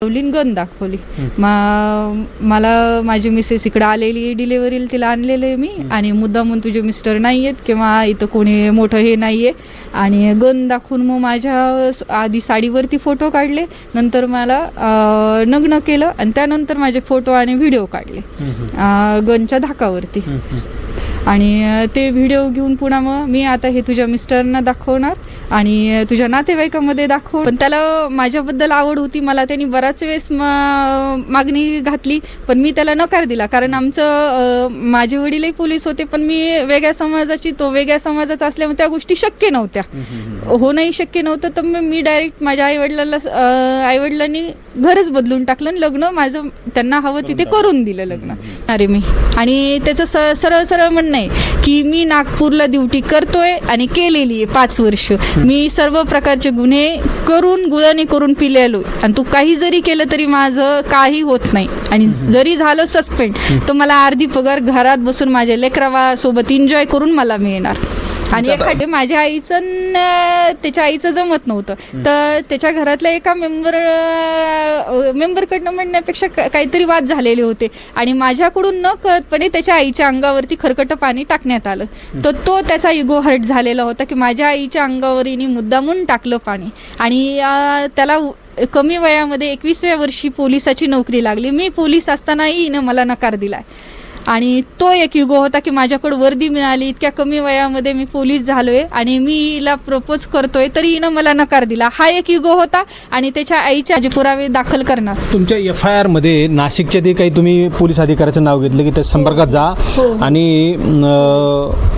Gun दाखवली. मला माझी मिसेस इकडे आलेली डिलिव्हरीला, तिला आणलेलं मी आणि मुद्दामून तुझे मिस्टर नाही आहेत किंवा इथं कोणी मोठं हे नाही आहे आणि गन दाखवून मग माझ्या आधी साडीवरती फोटो काढले, नंतर मला नग्न केलं आणि त्यानंतर माझे फोटो आणि व्हिडिओ काढले गनच्या धाकावरती आणि ते व्हिडिओ घेऊन पुन्हा मग मी आता हे तुझ्या मिस्टरांना दाखवणार आणि तुझ्या नातेवाईकामध्ये दाखव. पण त्याला माझ्याबद्दल आवड होती, मला त्यांनी बराच वेळेस मागणी घातली पण मी त्याला नकार दिला, कारण माझे वडीलही पोलीस होते पण मी वेगळ्या समाजाची, तो वेगळ्या समाजाचा असल्यामुळे त्या गोष्टी शक्य नव्हत्या, होणंही शक्य नव्हतं. तर मी डायरेक्ट माझ्या आईवडिलांनी घरच बदलून टाकलं, लग्न माझं त्यांना हवं तिथे करून दिलं लग्न. अरे मी आणि त्याचं सरळ सरळ म्हणणं आहे की मी नागपूरला ड्युटी करतोय आणि केलेली आहे 5 वर्ष. मी सर्व प्रकारचे गुन्हे करून गुन्हे करून पिलेलो आणि तू काही जरी केलं तरी माझं काही होत नाही आणि जरी झालं सस्पेंड तर मला अर्धी पगार घरात बसून माझ्या लेकरासोबत एन्जॉय करून मला मिळणार. आणि एखादे माझ्या आईचं त्याच्या आईचं जमत नव्हतं तर त्याच्या घरातल्या एका मेंबरकडनं म्हणण्यापेक्षा काहीतरी वाद झालेले होते आणि माझ्याकडून न कळतपणे त्याच्या आईच्या अंगावरती खरकटं पाणी टाकण्यात आलं. तर तो त्याचा इगो हर्ट झालेला होता की माझ्या आईच्या अंगावर हिने मुद्दामून टाकलं पाणी आणि त्याला कमी वयामध्ये 21व्या वर्षी पोलिसाची नोकरी लागली. मी पोलीस असतानाही हिनं मला नकार दिलाय आणि तो एक युगो होता की माझ्याकडे वर्दी मिळाली, इतक्या कमी वयामध्ये मी पोलीस झालोय आणि मी हिला प्रपोज करतोय तरी हिनं मला नकार दिला. हा एक युगो होता आणि त्याच्या आईच्या जे पुरावे दाखल करणार. तुमच्या FIR मध्ये नाशिकच्या ते काही तुम्ही पोलीस अधिकाऱ्याचं नाव घेतलं की त्या संपर्कात जा आणि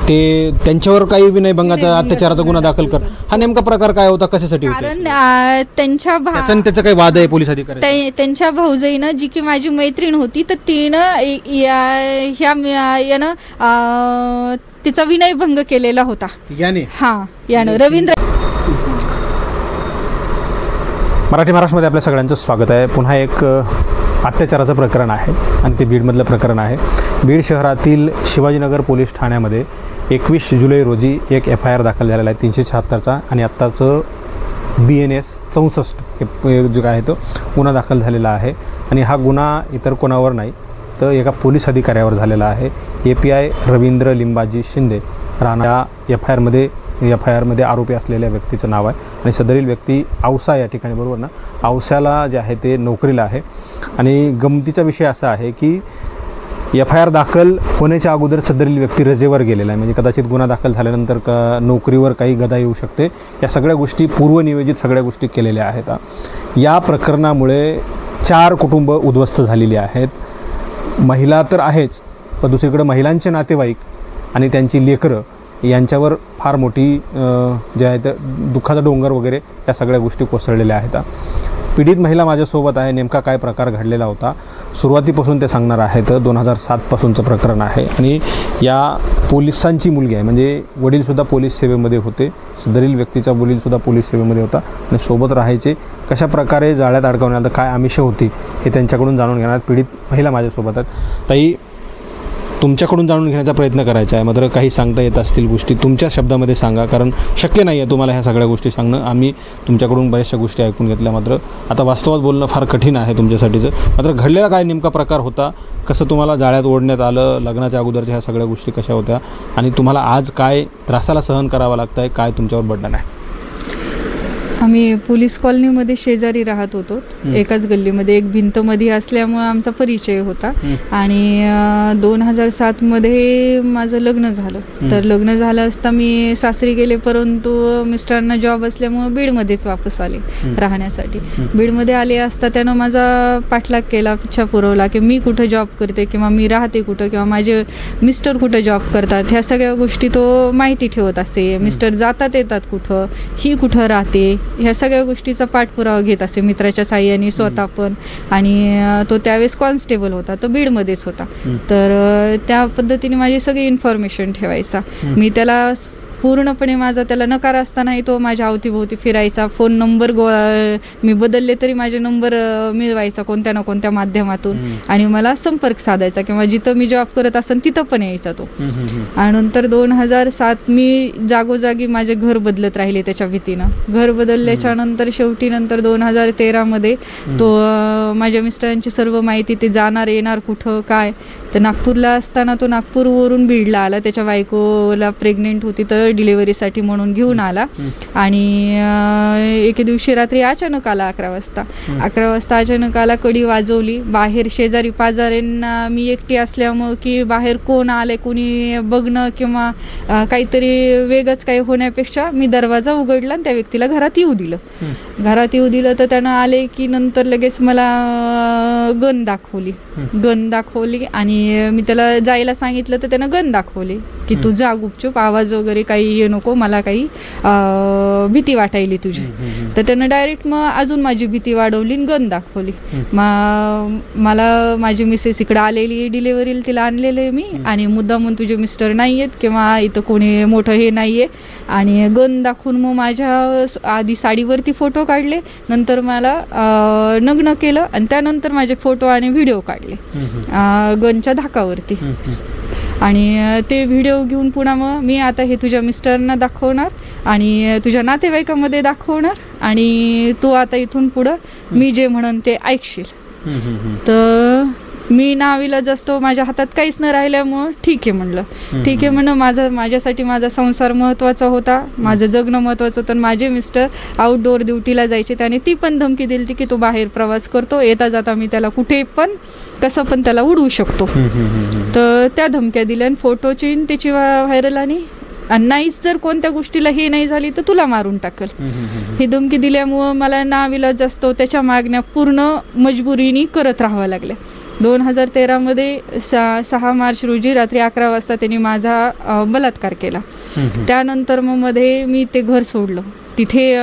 ते त्यांच्यावर काही विनयभंगाचा अत्याचाराचा गुन्हा दाखल कर. हा नेमका प्रकार काय होता, कशासाठी होता? कारण त्याचा काही वाद आहे पोलीस अधिकारी, त्यांच्या भाऊजाईनं जी की माझी मैत्रीण होती तर तिनं यानं तिचा विनयभंग केलेला होता. यानं रवींद्र. मराठी महाराष्ट्रामध्ये आपल्या सगळ्यांचं स्वागत आहे. पुन्हा एक अत्याचाराचं प्रकरण आहे आणि ते बीडमधलं प्रकरण आहे. बीड शहरातील शिवाजीनगर पोलीस ठाण्यामध्ये 21 जुलै रोजी एक FIR दाखल झालेला आहे 376चा आणि आत्ताचं BNS 64 हे जो आहे तो गुन्हा दाखल झालेला आहे आणि हा गुन्हा इतर कोणावर नाही तर एका पोलीस अधिकाऱ्यावर झालेला आहे. API रवींद्र लिंबाजी शिंदे राहणाऱ्या FIR मध्ये आरोपी असलेल्या व्यक्तीचं नाव आहे आणि सदरील व्यक्ती औसा या ठिकाणी, बरोबर ना, औसाला जे आहे ते नोकरीला आहे. आणि गमतीचा विषय असा आहे की FIR दाखल होण्याच्या अगोदर सदरील व्यक्ती रजेवर गेलेला आहे, म्हणजे कदाचित गुन्हा दाखल झाल्यानंतर नोकरीवर काही गदा येऊ शकते. या सगळ्या गोष्टी पूर्वनियोजित सगळ्या गोष्टी केलेल्या आहेत. या प्रकरणामुळे 4 कुटुंब उद्ध्वस्त झालेली आहेत. महिला तर आहेच पण दुसरीकडे महिलांचे नातेवाईक आणि त्यांची लेकरं यांच्यावर फार मोठी जे आहे तर दुःखाचा डोंगर वगैरे या सगळ्या गोष्टी कोसळलेल्या आहेत. पीडित महिला माझ्यासोबत आहे. नेमका काय प्रकार घडलेला होता सुरुवातीपासून ते सांगणार आहेत. 2007पासूनचं प्रकरण आहे आणि या पोलिसांची मुलगी आहे, म्हणजे वडीलसुद्धा पोलीस सेवेमध्ये होते, सदरील व्यक्तीचा वडीलसुद्धा पोलीस सेवेमध्ये होता आणि सोबत राहायचे. कशा प्रकारे जाळ्यात अडकवण्यात काय आमिष होती हे त्यांच्याकडून जाणून घेणार. पीडित महिला माझ्यासोबत आहेत. ताई, तुमच्याकडून जाणून घेण्याचा प्रयत्न करायचा आहे. मात्र काही सांगता येत असतील गोष्टी तुमच्या शब्दामध्ये सांगा, कारण शक्य नाही आहे तुम्हाला ह्या सगळ्या गोष्टी सांगणं. आम्ही तुमच्याकडून बऱ्याचशा गोष्टी ऐकून घेतल्या, मात्र आता वास्तवात बोलणं फार कठीण आहे तुमच्यासाठीचं. मात्र घडलेला काय नेमका प्रकार होता, कसं तुम्हाला जाळ्यात ओढण्यात आलं, लग्नाच्या अगोदरच्या ह्या सगळ्या गोष्टी कशा होत्या आणि तुम्हाला आज काय त्रासाला सहन करावं लागतं आहे, काय तुमच्यावर बर्डन आहे? आम्ही पोलीस कॉलनीमध्ये शेजारी राहत होतो, एकाच गल्लीमध्ये, एक भिंतमध्ये असल्यामुळे आमचा परिचय होता आणि 2007मध्ये माझं लग्न झालं. तर लग्न झालं असता मी सासरी गेले, परंतु मिस्टरांना जॉब असल्यामुळे बीडमध्येच वापस आले राहण्यासाठी. बीडमध्ये आले असता त्यानं माझा पाठलाग केला, इच्छा पुरवला की मी कुठं जॉब करते किंवा मी राहते कुठं किंवा माझे मिस्टर कुठं जॉब करतात, ह्या सगळ्या गोष्टी तो माहिती ठेवत असे. मिस्टर जातात येतात कुठं, ही कुठं राहते, ह्या सगळ्या गोष्टीचा पाठपुरावा घेत असे मित्राच्या साह्याने स्वतः पण. आणि तो त्यावेळेस कॉन्स्टेबल होता, तो बीडमध्येच होता. तर त्या पद्धतीने माझी सगळी इन्फॉर्मेशन ठेवायचा. मी त्याला पूर्णपणे माझा त्याला नकार असतानाही तो माझ्या अवतीभोवती फिरायचा. फोन नंबर मी बदलले तरी माझे नंबर मिळवायचा कोणत्या ना कोणत्या माध्यमातून आणि मला संपर्क साधायचा किंवा जिथं मी जॉब करत असेल तिथं पण यायचा तो. आणि नंतर 2007 मी जागोजागी माझे घर बदलत राहिले त्याच्या भीतीनं. घर बदलल्याच्या नंतर शेवटी नंतर 2013 मध्ये तो माझ्या मिस्टरांची सर्व माहिती, ते जाणार येणार कुठं काय, तर नागपूरला असताना तो नागपूरवरून बीडला आला. त्याच्या बायकोला प्रेग्नेंट होती तर डिलिव्हरीसाठी म्हणून घेऊन आला आणि एके दिवशी रात्री अचानक आला 11 वाजता अचानक आला. कडी वाजवली. बाहेर शेजारी पाजाऱ्यांना मी एकटी असल्यामुळं की बाहेर कोण आले कोणी बघणं किंवा काहीतरी वेगळंच काही होण्यापेक्षा मी दरवाजा उघडला आणि त्या व्यक्तीला घरात येऊ दिलं. तर त्यानं आले की नंतर लगेच मला गन दाखवली आणि मी त्याला जायला सांगितलं तर त्यानं गन दाखवली की तू जा गुपचूप, आवाज वगैरे काही हे नको, मला काही भीती वाटायली तुझी. तर त्यानं डायरेक्ट मग अजून माझी भीती वाढवली आणि गन दाखवली. मला माझी मिसेस इकडे आलेली डिलिव्हरीला, तिला आणलेलं आहे मी आणि मुद्दामून तुझे मिस्टर नाही आहेत किंवा इथं कोणी मोठं हे नाही आहे आणि गन दाखवून मग माझ्या आधी साडीवरती फोटो काढले, नंतर मला नग्न केलं आणि त्यानंतर माझे फोटो आणि व्हिडिओ काढले गनच्या धाकावरती. आणि ते व्हिडिओ घेऊन पुन्हा मग मी आता हे तुझ्या मिस्टरांना दाखवणार आणि तुझ्या नातेवाईकामध्ये दाखवणार आणि तू आता इथून पुढं मी जे म्हणन ते ऐकशील. तर मी नावीला जास्त माझ्या हातात काहीच न राहिल्यामुळं ठीक आहे म्हणलं. माझ्यासाठी माझा संसार महत्त्वाचा होता, माझं जगणं महत्त्वाचं होतं. माझे मिस्टर आउटडोअर ड्युटीला जायचे, त्याने ती पण धमकी दिली की तो बाहेर प्रवास करतो, येता जाता मी त्याला कुठे पण कसं पण त्याला उडवू शकतो. तर त्या धमक्या दिल्या आणि फोटोची त्याची व्हायरल आणि नाहीच जर कोणत्या गोष्टीला हे नाही झाली तर तुला मारून टाकल ही धमकी दिल्यामुळं मला नाविलाज असतो त्याच्या मागण्या पूर्ण मजबुरीने करत राहाव्या लागल्या. 2013 मध्ये 6 मार्च रोजी रात्री 11 वाजता त्यांनी माझा बलात्कार केला. त्यानंतर मग मध्ये मी ते घर सोडलं. तिथे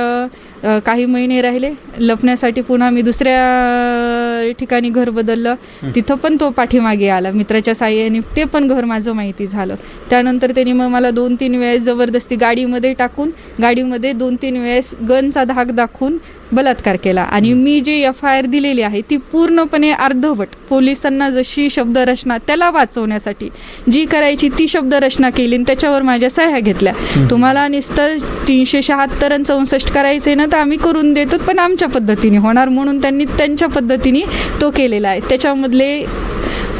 काही महिने राहिले. लपण्यासाठी पुन्हा मी दुसऱ्या ठिकाणी घर बदललं. तिथं पण तो पाठीमागे आला मित्राच्या साहाय्याने. ते पण घर माझं माहिती झालं. त्यानंतर त्यांनी मग मला 2-3 वेळेस जबरदस्ती गाडीमध्ये टाकून, गाडीमध्ये 2-3 वेळेस गनचा धाक दाखवून बलात्कार केला. आणि मी जे FIR दिलेली आहे ती पूर्णपणे अर्धवट, पोलिसांना जशी शब्दरचना त्याला वाचवण्यासाठी जी करायची ती शब्दरचना केली आणि त्याच्यावर माझ्या सह्या घेतल्या. तुम्हाला नुसतं 376 आणि 64 करायचे ना तर आम्ही करून देतो, पण आमच्या पद्धतीने होणार म्हणून त्यांनी त्यांच्या पद्धतीने तो केलेला आहे. त्याच्यामधले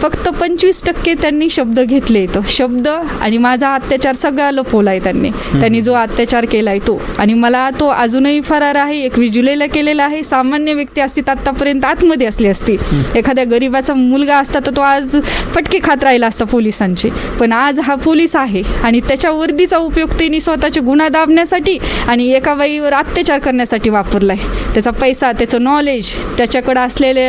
फक्त 25% त्यांनी शब्द घेतले. तो शब्द आणि माझा अत्याचार सगळा लपवला आहे त्यांनी जो अत्याचार केला आहे तो. आणि मला तो अजूनही फरार आहे. 21 जुलैला केलेला आहे. सामान्य व्यक्ती असती तर आत्तापर्यंत आतमध्ये असली असती. एखाद्या गरीबाचा मुलगा असता तर तो आज फटके खात राहिला असता पोलिसांचे. पण आज हा पोलीस आहे आणि त्याच्या वर्दीचा उपयोग त्यांनी स्वतःचे गुन्हा दाबण्यासाठी आणि एका बाईवर अत्याचार करण्यासाठी वापरलाय. त्याचा पैसा, त्याचं नॉलेज, त्याच्याकडे असलेले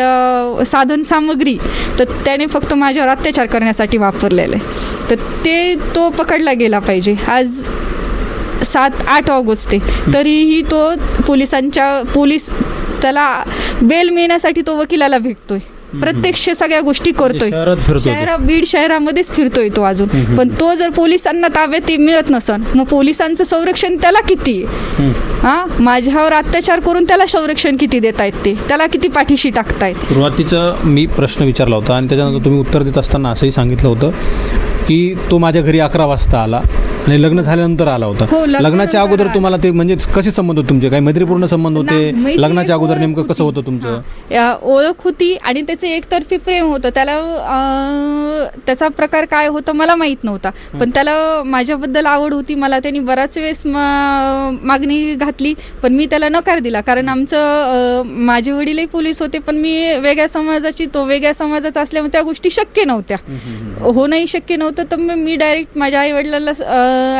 साधन सामग्री तर त्याने फक्त माझ्यावर अत्याचार करण्यासाठी वापरलेलं आहे. तर तो पकडला गेला पाहिजे. आज 7-8 ऑगस्ट आहे तरीही तो पोलीस त्याला बेल मिळण्यासाठी तो वकिलाला भेटतोय. प्रत्यक्ष सगळ्या गोष्टी करतोय. बीड शहरामध्येच फिरतोय तो अजून. पण तो जर पोलिसांना ताब्यात मिळत नसन मग पोलिसांचं संरक्षण त्याला किती आहे? माझ्यावर अत्याचार करून त्याला संरक्षण किती देतायत, ते त्याला किती पाठीशी टाकतायत? सुरुवातीचा मी प्रश्न विचारला होता आणि त्याच्यानंतर तुम्ही उत्तर देत असताना असंही सांगितलं होतं की तो माझ्या घरी 11 वाजता आला आणि लग्न झाल्यानंतर आला होता. लग्नाच्या अगोदर तुम्हाला ते म्हणजे कसे संबंध होते तुमचे? काही मैत्रीपूर्ण संबंध होते? लग्नाच्या अगोदर नेमकं कसं होतं तुमचं? ओळख होती आणि त्याचं एकतर्फी प्रेम होतं. त्याचा प्रकार काय होता मला माहीत नव्हता, पण त्याला माझ्याबद्दल आवड होती. मला त्यांनी बराच वेळेस मागणी घातली पण मी त्याला नकार दिला. कारण माझे वडीलही पोलीस होते पण मी वेगळ्या समाजाची, तो वेगळ्या समाजाचा असल्यामुळे त्या गोष्टी शक्य नव्हत्या, होणंही शक्य नव्हतं. तर मग मी डायरेक्ट माझ्या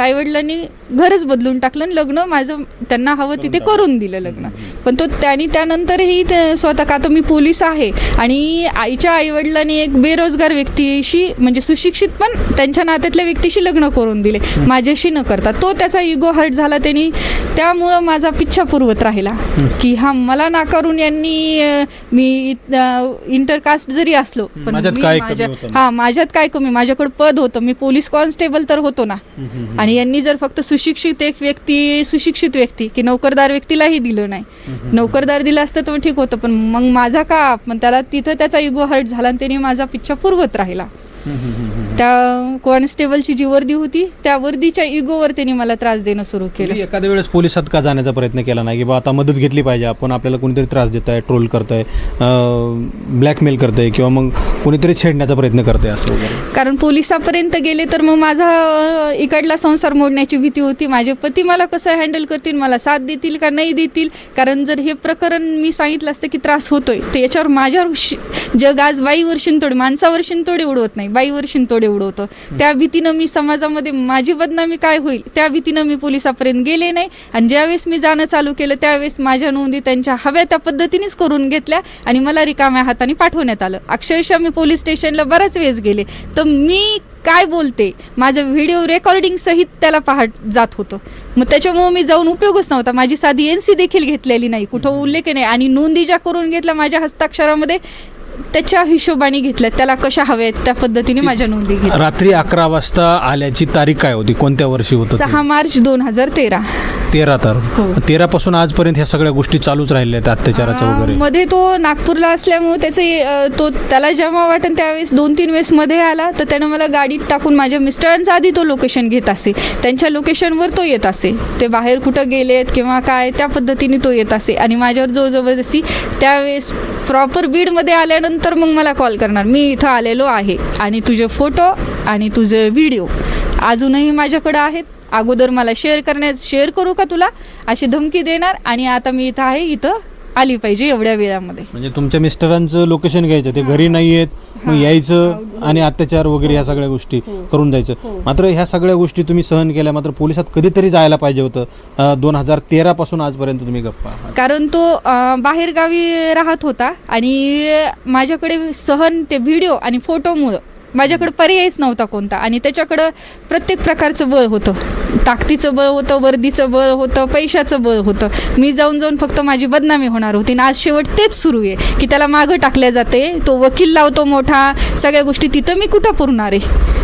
आईवडिलांनी घरच बदलून टाकलं. लग्न माझं त्यांना हवं तिथे करून दिलं लग्न. पण त्यानंतरही स्वतः का तो मी पोलीस आहे आणि आईच्या आईवडिलांनी एक बेरोजगार व्यक्तीशी म्हणजे सुशिक्षित पण त्यांच्या नात्यातल्या व्यक्तीशी लग्न करून दिले माझ्याशी न करता. तो त्याचा इगो हर्ट झाला त्यांनी. त्यामुळं माझा पिच्छा पुरवत राहिला की मला नाकारून यांनी मी इंटरकास्ट जरी असलो पण माझ्यात काय कमी, माझ्याकडे पद होतं, मी पोलीस कॉन्स्टेबल तर होतो ना. आणि यांनी जर फक्त सुशिक्षित व्यक्ती की नोकरदार व्यक्तीलाही दिलं नाही. नोकरदार दिलं असतं तर ठीक होतं, पण मग माझा का पण त्याला तिथं त्याचा इगो हर्ट झाला आणि त्याने माझा पिच्छा पुरवत राहिला. त्या कॉन्स्टेबलची जी वर्दी होती त्या वर्दीच्या इगोवर त्यांनी मला त्रास देणं सुरू केलं. एखाद्या वेळेस पोलिसात का जाण्याचा प्रयत्न केला नाही की बा आता मदत घेतली पाहिजे, आपण आपल्याला कोणीतरी त्रास देत आहे, ट्रोल करत आहे, ब्लॅकमेल करत आहे किंवा मग कोणीतरी छेडण्याचा प्रयत्न करत आहे असं वगैरे? कारण पोलिसापर्यंत गेले तर मग माझा इकडला संसार मोडण्याची भीती होती. माझे पती मला कसं हँडल करतील, मला साथ देतील का नाही देतील. कारण जर हे प्रकरण मी सांगितलं असतं की त्रास होतोय तर याच्यावर माझ्यावर जग आज बाईवर शिंतोडे, माणसावर शिंतोडे उडवत नाही, बाईवर शिंतोडे उडवतं. त्या भीतीनं मी समाजामध्ये माझी बदनामी काय होईल त्या भीतीनं मी पोलिसापर्यंत गेले नाही. आणि ज्यावेळेस मी जाणं चालू केलं त्यावेळेस माझ्या नोंदी त्यांच्या हव्या त्या पद्धतीनेच करून घेतल्या आणि मला रिकाम्या हाताने पाठवण्यात आलं. अक्षरशः मी पोलीस स्टेशनला बऱ्याच वेळेस गेले तर मी काय बोलते माझं व्हिडिओ रेकॉर्डिंग सहित त्याला पाहत जात होतं. मग त्याच्यामुळे मी जाऊन उपयोगच नव्हता. माझी साधी NC देखील घेतलेली नाही, कुठं उल्लेख नाही. आणि नोंदी ज्या करून घेतल्या माझ्या हस्ताक्षरामध्ये त्याच्या हिशोबाने घेतल्या, त्याला कशा हव्या त्या पद्धतीने माझ्या नोंदी घेतल्या. रात्री 11 वाजता आल्याची तारीख काय होती, कोणत्या वर्षी होतं? 6 मार्च 2013. 13 तर 13 पासून आजपर्यंत ह्या सगळ्या गोष्टी चालूच राहिल्या आहेत अत्याचाराच्या वगैरे. मध्ये तो नागपूरला असल्यामुळे त्याला जेव्हा वाटेल त्यावेळेस 2-3 वेळेस मध्ये आला तर त्यानं मला गाडीत टाकून माझ्या मिस्टरांचा आधी तो लोकेशन घेत असे, त्यांच्या लोकेशनवर तो येत असे, ते बाहेर कुठं गेलेत किंवा काय त्या पद्धतीने तो येत असे. आणि माझ्यावर जो जबरदस्ती त्यावेळेस प्रॉपर बीडमध्ये आल्यानंतर मग मला कॉल करणार, मी इथं आलेलो आहे आणि तुझे फोटो आणि तुझे व्हिडिओ अजूनही माझ्याकडे आहेत, अगोदर मला शेअर करू का तुला अशी धमकी देणार. आणि आता मी इथं आहे, इथं आली पाहिजे एवढ्या वेळामध्ये. म्हणजे तुमच्या मिस्टरांचं लोकेशन घ्यायचं, ते घरी नाही आहेत, मग यायचं आणि अत्याचार वगैरे ह्या सगळ्या गोष्टी करून द्यायचं. मात्र ह्या सगळ्या गोष्टी तुम्ही सहन केल्या, मात्र पोलिसात कधीतरी जायला पाहिजे होतं. 2013 पासून आजपर्यंत तुम्ही गप्पा. कारण तो बाहेर गावी राहत होता आणि माझ्याकडे ते व्हिडिओ आणि फोटोमुळं माझ्याकडे पर्यायच नव्हता कोणता. आणि त्याच्याकडं प्रत्येक प्रकारचं बळ होतं, ताकदीचं बळ होतं, वर्दीचं बळ होतं, पैशाचं बळ होतं. मी जाऊन फक्त माझी बदनामी होणार होती. आणि आज शेवट तेच सुरू आहे की त्याला मागं टाकल्या जाते, तो वकील लावतो मोठा, सगळ्या गोष्टी तिथं मी कुठं पुरणार आहे,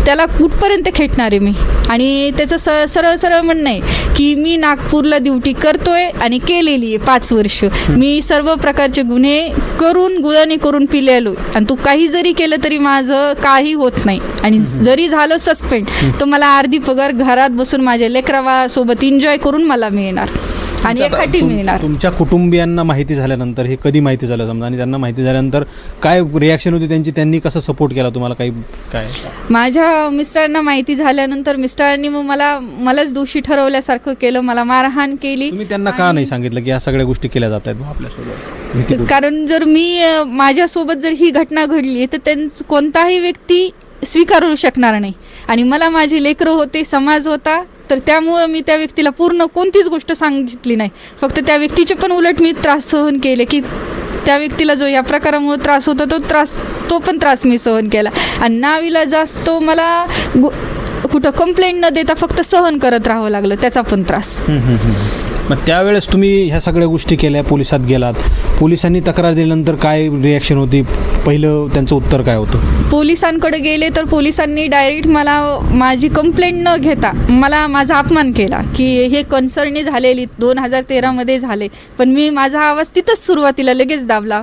त्याला कुठपर्यंत खेटणार आहे मी. आणि त्याचं सरळ म्हणणं आहे की मी नागपूरला ड्युटी करतोय आणि केलेली आहे 5 वर्ष. मी सर्व प्रकारचे गुन्हे गुळणी करून पिलेलो आणि तू काही जरी केलं तरी माझं काही होत नाही. आणि जरी झालं सस्पेंड तर मला अर्धी पगार घरात बसून माझ्या लेकरासोबत एन्जॉय करून मला मिळणार आणि एखादी मिळणार. तुमच्या कुटुंबियांना माहिती झाल्यानंतर, हे कधी माहिती झालं समजा, आणि त्यांना माहिती झाल्यानंतर काय रिॲक्शन होती त्यांची, त्यांनी कसं सपोर्ट केला तुम्हाला, काही काय? माझ्या मिस्टरांना माहिती झाल्यानंतर मिस्टरांनी मग मलाच दोषी ठरवल्यासारखं केलं, मला मारहाण केली. तुम्ही त्यांना का नाही सांगितलं की या सगळ्या गोष्टी केल्या जात आहेत आपल्यासोबत? कारण जर माझ्यासोबत जर ही घटना घडली तर कोणताही व्यक्ती स्वीकारू शकणार नाही. आणि मला माझे लेकरं होते, समाज होता, तर त्यामुळं मी त्या व्यक्तीला पूर्ण कोणतीच गोष्ट सांगितली नाही. फक्त त्या व्यक्तीचे पण उलट मी त्रास सहन केले की त्या व्यक्तीला जो या प्रकारामुळे त्रास होता तो पण त्रास मी सहन केला. आणि नाविलाजास तो मला कुठं कंप्लेंट न देता फक्त सहन करत राहावं लागलं, त्याचा पण त्रास. मग त्यावेळेस तुम्ही ह्या सगळ्या गोष्टी केल्या, पोलिसात गेलात, पोलिसांनी तक्रार दिल्यानंतर काय रिॲक्शन होती, पहिलं त्यांचं उत्तर काय होतं? पोलिसांकडे गेले तर पोलिसांनी डायरेक्ट मला माझी कंप्लेंट न घेता माझा अपमान केला की हे कन्सर्नी झालेली 2013 झाले. पण मी माझा आवाज तिथंच सुरुवातीला लगेच दाबला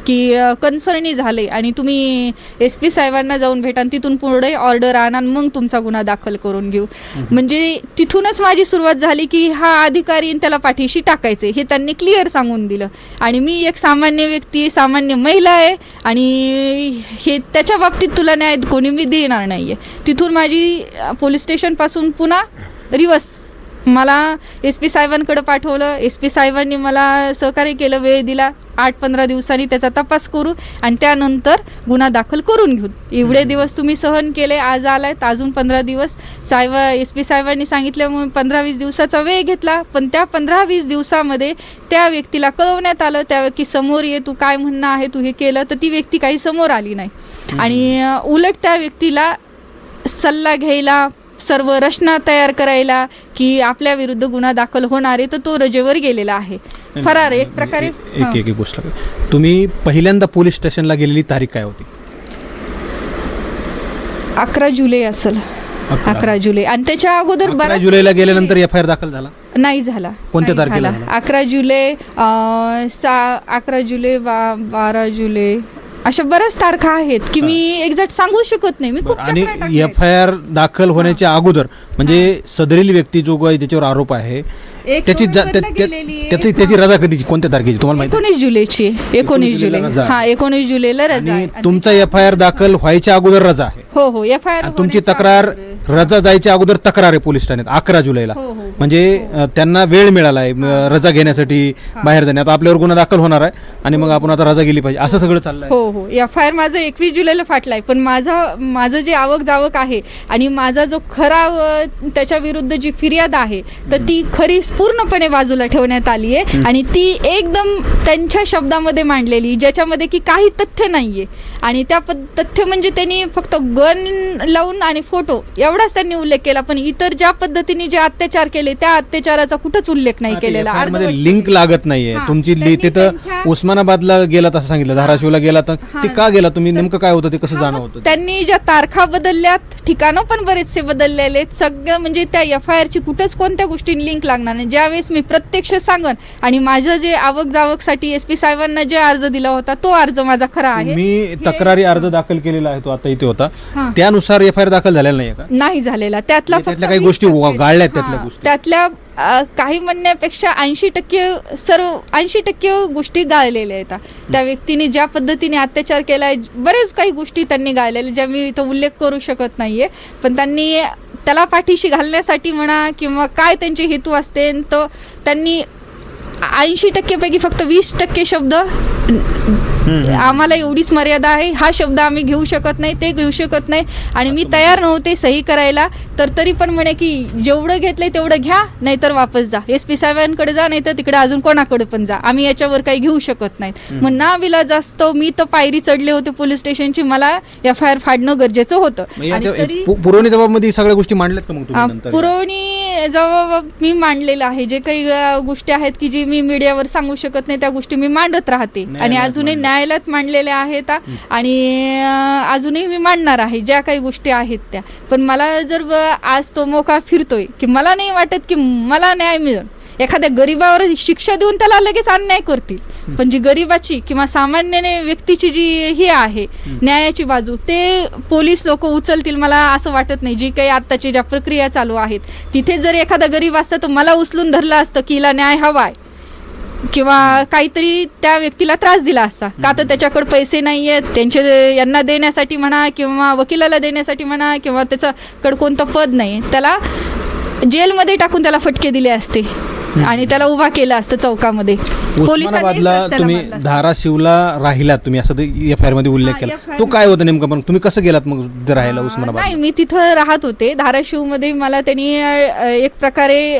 की कन्सर्नी झाले आणि तुम्ही SP साहेबांना जाऊन भेटा, तिथून पुढे ऑर्डर आणा, मग तुमचा गुन्हा दाखल करून घेऊ. म्हणजे तिथूनच माझी सुरुवात झाली की हा अधिकारी त्याला पाठीशी टाकायचे हे त्यांनी क्लिअर सांगून दिलं. आणि मी एक सामान्य व्यक्ती, सामान्य महिला आहे आणि हे त्याच्या बाबतीत तुला न्याय कोणी मी देणार नाही आहे. तिथून माझी पोलीस स्टेशनपासून पुन्हा रिवर्स मला SP साहेबांकडे पाठवलं. SP साहेबांनी मला सहकार्य केलं, वेळ दिला, 8-15 दिवसांनी त्याचा तपास करू आणि त्यानंतर गुन्हा दाखल करून घेऊ. एवढे दिवस तुम्ही सहन केले, आज आलायत अजून 15 दिवस. SP साहेबांनी सांगितल्यामुळे 15-20 दिवसाचा वेळ घेतला. पण त्या 15-20 दिवसामध्ये त्या व्यक्तीला कळवण्यात आलं, त्या व्यक्ती समोर ये, तू काय म्हणणं आहे, तू हे केलं, तर ती व्यक्ती काही समोर आली नाही. आणि उलट त्या व्यक्तीला सल्ला घ्यायला, सर्व रचना तयार करायला की आपल्या विरुद्ध गुन्हा दाखल होणार आहे, तर तो रजेवर गेलेला आहे, फरार एक प्रकारे. एक गोष्ट, तुम्ही पहिल्यांदा पोलीस स्टेशनला गेलेली तारीख काय होती? 11 जुलै असेल. 11 जुलै. आणि त्याच्या अगोदर 11 जुलैला गेल्यानंतर FIR दाखल झाला नाही झाला. कोणत्या नाही तारखेला झाला. 11 जुलै 11 जुलै 12 जुलै अशा बऱ्याच तारखा आहेत की मी एक्झॅक्ट सांगू शकत नाही. मी खूप आणि चक्रा टाकल्या. FIR दाखल होण्याच्या अगोदर म्हणजे सदरील व्यक्ती जो काही त्याच्यावर आरोप आहे एक त्याची नोव्हेंबरला गेलेली आहे. त्याची रजा कधीची कोणत्या तारखेची तुम्हाला माहिती 19 जुलैची. 19 जुलै. रजा आहे. हा 19 जुलैला रजा आणि आहे. तुमचा FIR दाखल व्हायच्या अगोदर रजा आहे. हो हो FIR आणि तुमची तक्रार रजा जायच्या अगोदर तक्रार आहे पोलीस ठाण्यात 11 जुलैला. हो, हो. म्हणजे त्यांना वेळ मिळाला आहे रजा घेण्यासाठी बाहेर जाणे. आता आपल्यावर गुन्हा दाखल होणार आहे आणि मग आपण आता रजा गेली पाहिजे असं सगळं चाललंय. हो हो FIR माझं 21 जुलैला फाटलाय. पण माझं जे आवक जावक आहे आणि माझा जो खरा त्याच्या विरुद्ध जी फिर्याद आहे तर ती खरी पूर्णपणे बाजूला ठेवण्यात आली आहे आणि ती एकदम त्यांच्या शब्दामध्ये मांडलेली ज्याच्यामध्ये की काही तथ्य नाहीये. आणि त्या तथ्य म्हणजे त्यांनी फक्त गन लावून आणि फोटो एवढाच त्यांनी उल्लेख केला. पण इतर ज्या पद्धतीने जे अत्याचार केले त्या अत्याचाराचा कुठंच उल्लेख नाही केलेला. लिंक लागत नाहीये तुमची. तिथं उस्मानाबादला गेला तसं सांगितलं, धाराशिवला गेला तर ते का गेला तुम्ही, नेमकं काय होतं ते कसं जाणं होतं? त्यांनी ज्या तारखा बदलल्यात, ठिकाणं पण बरेचसे बदललेले सगळं म्हणजे त्या FIR ची कुठंच कोणत्या गोष्टी लिंक लागणार नाही. ज्यावेळेस मी प्रत्यक्ष सांगन आणि माझं जे आवक जावकसाठी SP साहेबांना जे अर्ज दिला होता तो अर्ज माझा खरा आहे. मी तक्रारी अर्ज दाखल केलेला आहे तो आता इथे होता त्यानुसार FIR दाखल झालेला नाही का? नाही झालेला. त्यातल्या काही गोष्टी गाळल्यात त्यातल्या गोष्टी. त्यातल्या काही म्हणण्यापेक्षा 80% गोष्टी गाळलेल्या आहेत. त्या व्यक्तीने ज्या पद्धतीने अत्याचार केलाय बरेच काही गोष्टी त्यांनी गाळलेल्या ज्या मी इथं उल्लेख करू शकत नाहीये. पण त्यांनी त्याला पाठीशी घालण्यासाठी म्हणा किंवा काय त्यांचे हेतू असते तर त्यांनी 80% पैकी फक्त 20% शब्द आम्हाला एवढीच मर्यादा आहे, हा शब्द आम्ही घेऊ शकत नाही, ते घेऊ शकत नाही. आणि मी तयार नव्हते सही करायला तर तरी पण म्हणे की जेवढं घेतलंय तेवढं घ्या नाहीतर वापस जा, SP साहेबांकडे जा नाहीतर तिकडे अजून कोणाकडे पण जा, आम्ही याच्यावर काही घेऊ शकत नाहीत. मग ना विलाज असतो मी तर पायरी चढले होते पोलीस स्टेशनची, मला FIR फाडणं गरजेचं होतं. पुरवणी जबाबमध्ये सगळ्या गोष्टी मांडल्यात का मग तुम्ही? पुरवणी जबाब मी मांडलेला आहे. जे काही गोष्टी आहेत की जी मी मीडियावर सांगू शकत नाही त्या गोष्टी मी मांडत राहते आणि अजूनही न्यायालयात मांडलेल्या आहेत आणि अजूनही मी मांडणार आहे ज्या काही गोष्टी आहेत त्या. पण मला जर आज तो मोका फिरतोय की मला नाही वाटत की मला न्याय मिळेल. एखाद्या गरीबावर शिक्षा देऊन त्याला लगेच अन्याय करतील, पण जी गरीबाची किंवा सामान्य व्यक्तीची जी ही आहे न्यायाची बाजू ते पोलीस लोक उचलतील मला असं वाटत नाही. जी काही आत्ताची ज्या प्रक्रिया चालू आहेत तिथे जर एखादा गरीब असता तर मला उचलून धरलं असतं की हिला न्याय हवाय किंवा काहीतरी त्या व्यक्तीला त्रास दिला असता का तर त्याच्याकडे पैसे नाही आहेत त्यांचे यांना देण्यासाठी म्हणा किंवा वकिलाला देण्यासाठी म्हणा किंवा त्याच्याकडे कोणतं पद नाही, त्याला जेलमध्ये टाकून त्याला फटके दिले असते आणि त्याला उभा केलं असतं चौकामध्ये. उस्मानाबादला तुम्ही धाराशिवला राहिलात तुम्ही असं FIR मध्ये उल्लेख केला, तो काय होतं नेमकं? मग तुम्ही कसं गेलात मग राहायला उस्मानाबाद? नाही मी तिथं राहत होते धाराशिवमध्ये. मला त्यांनी एक प्रकारे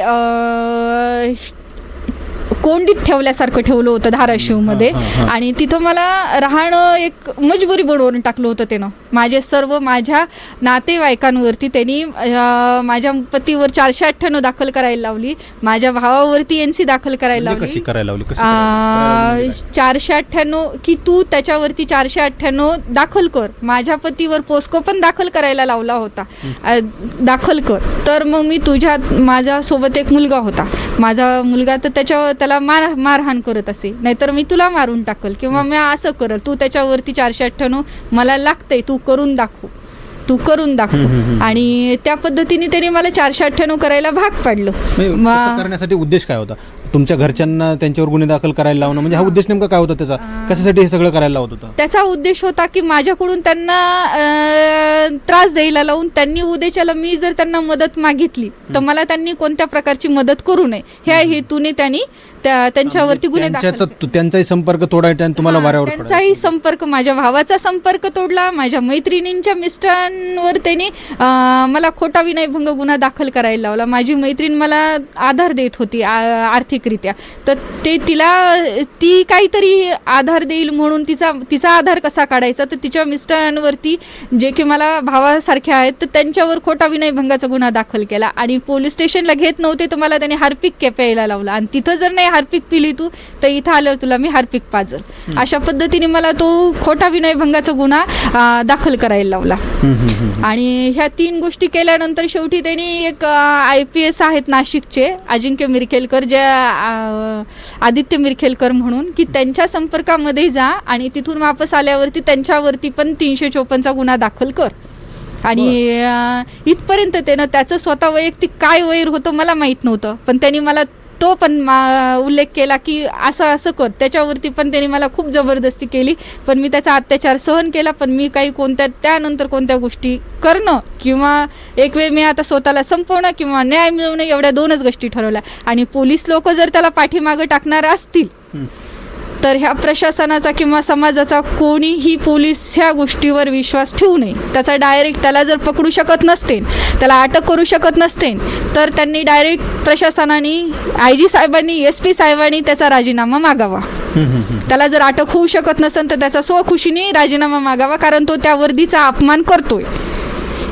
कोंडीत ठेवल्यासारखं ठेवलं होतं धाराशिवमध्ये आणि तिथं मला राहणं एक मजबुरी बनवून टाकलं होतं त्यानं. माझे सर्व माझ्या नातेवाईकांवरती त्यांनी माझ्या पतीवर 498 दाखल करायला लावली, माझ्या भावावरती NC दाखल करायला लावली. 498 की तू त्याच्यावरती 498 दाखल कर. माझ्या पतीवर पोस्को पण दाखल करायला लावला होता, दाखल कर. तर मग मी माझ्यासोबत एक मुलगा होता, माझा मुलगा तर त्याला मारहाण करत असे, नाहीतर मी तुला मारून टाकल किंवा मी असं करल, तू त्याच्यावरती 498 मला लागतंय, तू करून दाखव. आणि त्या पद्धतीने त्यांनी मला 498 करायला भाग पाडलं. करण्यासाठी उद्देश काय होता? तुमच्या घरच्यांना त्यांच्यावर गुन्हे दाखल करायला लावणं म्हणजे हा उद्देश नेमका काय होता त्याचा? कशासाठी हे सगळं करायला लावत होता? त्याचा उद्देश होता की माझ्याकडून त्यांना त्रास द्यायला लावून त्यांनी उद्याच्याला मी जर त्यांना मदत मागितली तर मला त्यांनी कोणत्या प्रकारची मदत करू नये ह्या हेतूने त्यांनी त्यांच्यावरती गुन्हे दाखल. त्यांचाही संपर्क तोडायचा आणि तुम्हाला वाऱ्यावर त्यांचाही संपर्क, माझ्या भावाचा संपर्क तोडला, माझ्या मैत्रिणींच्या मिस्टरांवर त्यांनी मला खोटा विनयभंग गुन्हा दाखल करायला लावला. माझी मैत्रीण मला आधार देत होती आर्थिक आर्थिकरित्या, तर ते ती काहीतरी आधार देईल म्हणून तिचा आधार कसा काढायचा, तर तिच्या मिस्टरांवरती जे की मला भावासारखे आहेत तर त्यांच्यावर खोटा विनयभंगाचा गुन्हा दाखल केला आणि पोलीस स्टेशनला घेत नव्हते तर मला त्याने हार्पिक प्यायला लावला आणि तिथं जर नाही हार्पिक पिली तू तर इथं आल्यावर तुला मी हार्पिक पाजल, अशा पद्धतीने मला तो खोटा विनयभंगाचा गुन्हा दाखल करायला लावला. आणि ह्या 3 गोष्टी केल्यानंतर शेवटी त्यांनी एक IPS आहेत नाशिकचे अजिंक्य मिरखेलकर, जे आदित्य मिरखेलकर म्हणून, की त्यांच्या संपर्कामध्ये जा आणि तिथून वापस आल्यावरती त्यांच्यावरती पण 354चा गुन्हा दाखल कर. आणि इथपर्यंत त्याचं स्वतः वैयक्तिक काय वैर होतं मला माहीत नव्हतं, पण त्यांनी मला तो पण उल्लेख केला की असं कर. त्याच्यावरती पण त्यांनी मला खूप जबरदस्ती केली, पण मी त्याचा अत्याचार सहन केला. पण मी काही त्यानंतर कोणत्या गोष्टी करणं किंवा एक वेळ मी आता स्वतःला संपवणं किंवा न्याय मिळवणं एवढ्या 2च गोष्टी ठरवल्या. आणि पोलीस लोक जर त्याला पाठीमागं टाकणार असतील तर ह्या प्रशासनाचा किंवा समाजाचा कोणीही पोलीस ह्या गोष्टीवर विश्वास ठेवू नये. त्याचा डायरेक्ट त्याला जर पकडू शकत नसते, त्याला अटक करू शकत नसते, तर त्यांनी डायरेक्ट प्रशासनाने IG साहेबांनी SP साहेबांनी त्याचा राजीनामा मागावा. त्याला जर अटक होऊ शकत नसेल तर त्याचा स्वखुशीने राजीनामा मागावा, कारण तो त्या वर्दीचा अपमान करतोय.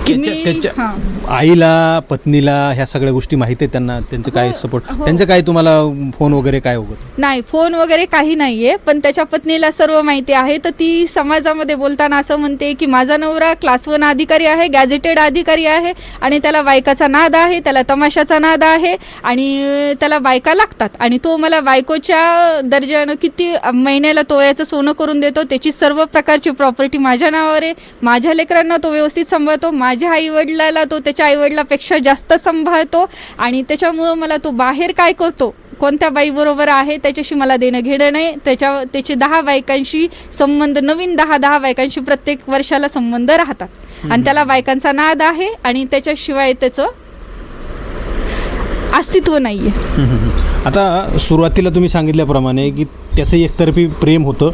त्याच्या आईला पत्नीला ह्या सगळ्या गोष्टी माहिती आहेत त्यांना, त्यांचं काय सपोर्ट, त्यांचं काय तुम्हाला फोन वगैरे काय वगैरे नाही, फोन वगैरे काही नाहीये, पण त्याच्या पत्नीला सर्व माहिती आहे. तर ती समाजामध्ये बोलताना असं म्हणते की माझा नवरा क्लास 1 अधिकारी आहे, गॅझेटेड अधिकारी आहे आणि त्याला बायकाचा नाद आहे, त्याला तमाशाचा नाद आहे आणि त्याला बायका लागतात आणि तो मला बायकोच्या दर्जानं किती महिन्याला तोळ्याचं सोनं करून देतो, त्याची सर्व प्रकारची प्रॉपर्टी माझ्या नावावर आहे, माझ्या लेकरांना तो व्यवस्थित सांभाळतो, माझ्या आईवडिलाला तो त्याच्या आईवडिलापेक्षा जास्त सांभाळतो आणि त्याच्यामुळं मला तो बाहेर काय करतो, कोणत्या बाईबरोबर आहे त्याच्याशी मला देणं घेणं नाही. त्याचे 10 बायकांशी संबंध, नवीन 10 बायकांशी प्रत्येक वर्षाला संबंध राहतात आणि त्याला बायकांचा नाद आहे आणि त्याच्याशिवाय त्याचं अस्तित्व नाही आहे. आता सुरुवातीला तुम्ही सांगितल्याप्रमाणे की त्याचं एकतर्फी प्रेम होतं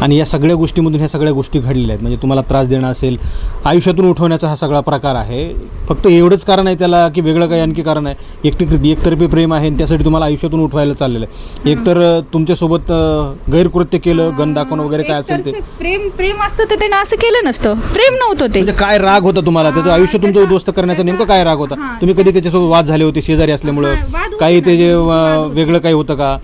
आणि या सगळ्या गोष्टीमधून ह्या सगळ्या गोष्टी घडलेल्या आहेत. म्हणजे तुम्हाला त्रास देणं असेल, आयुष्यातून उठवण्याचा हा सगळा प्रकार आहे. फक्त एवढंच कारण आहे त्याला की वेगळं काही आणखी कारण आहे? एकतर्फी प्रेम आहे आणि त्यासाठी तुम्हाला आयुष्यातून उठवायला चाललेलं आहे. एकतर तुमच्यासोबत गैरकृत्य केलं, गन दाखवणं वगैरे काय असेल ते. प्रेम असतं तर त्यानं असं केलं नसतं. प्रेम नव्हतं ते. म्हणजे काय राग होता तुम्हाला त्याचं आयुष्य तुमचं उद्ध्वस्त करण्याचा नेमकं काय राग होता? तुम्ही कधी त्याच्यासोबत वाद झाले होते शेजारी असल्यामुळं? काही त्याचे वेगळं काही होतं का?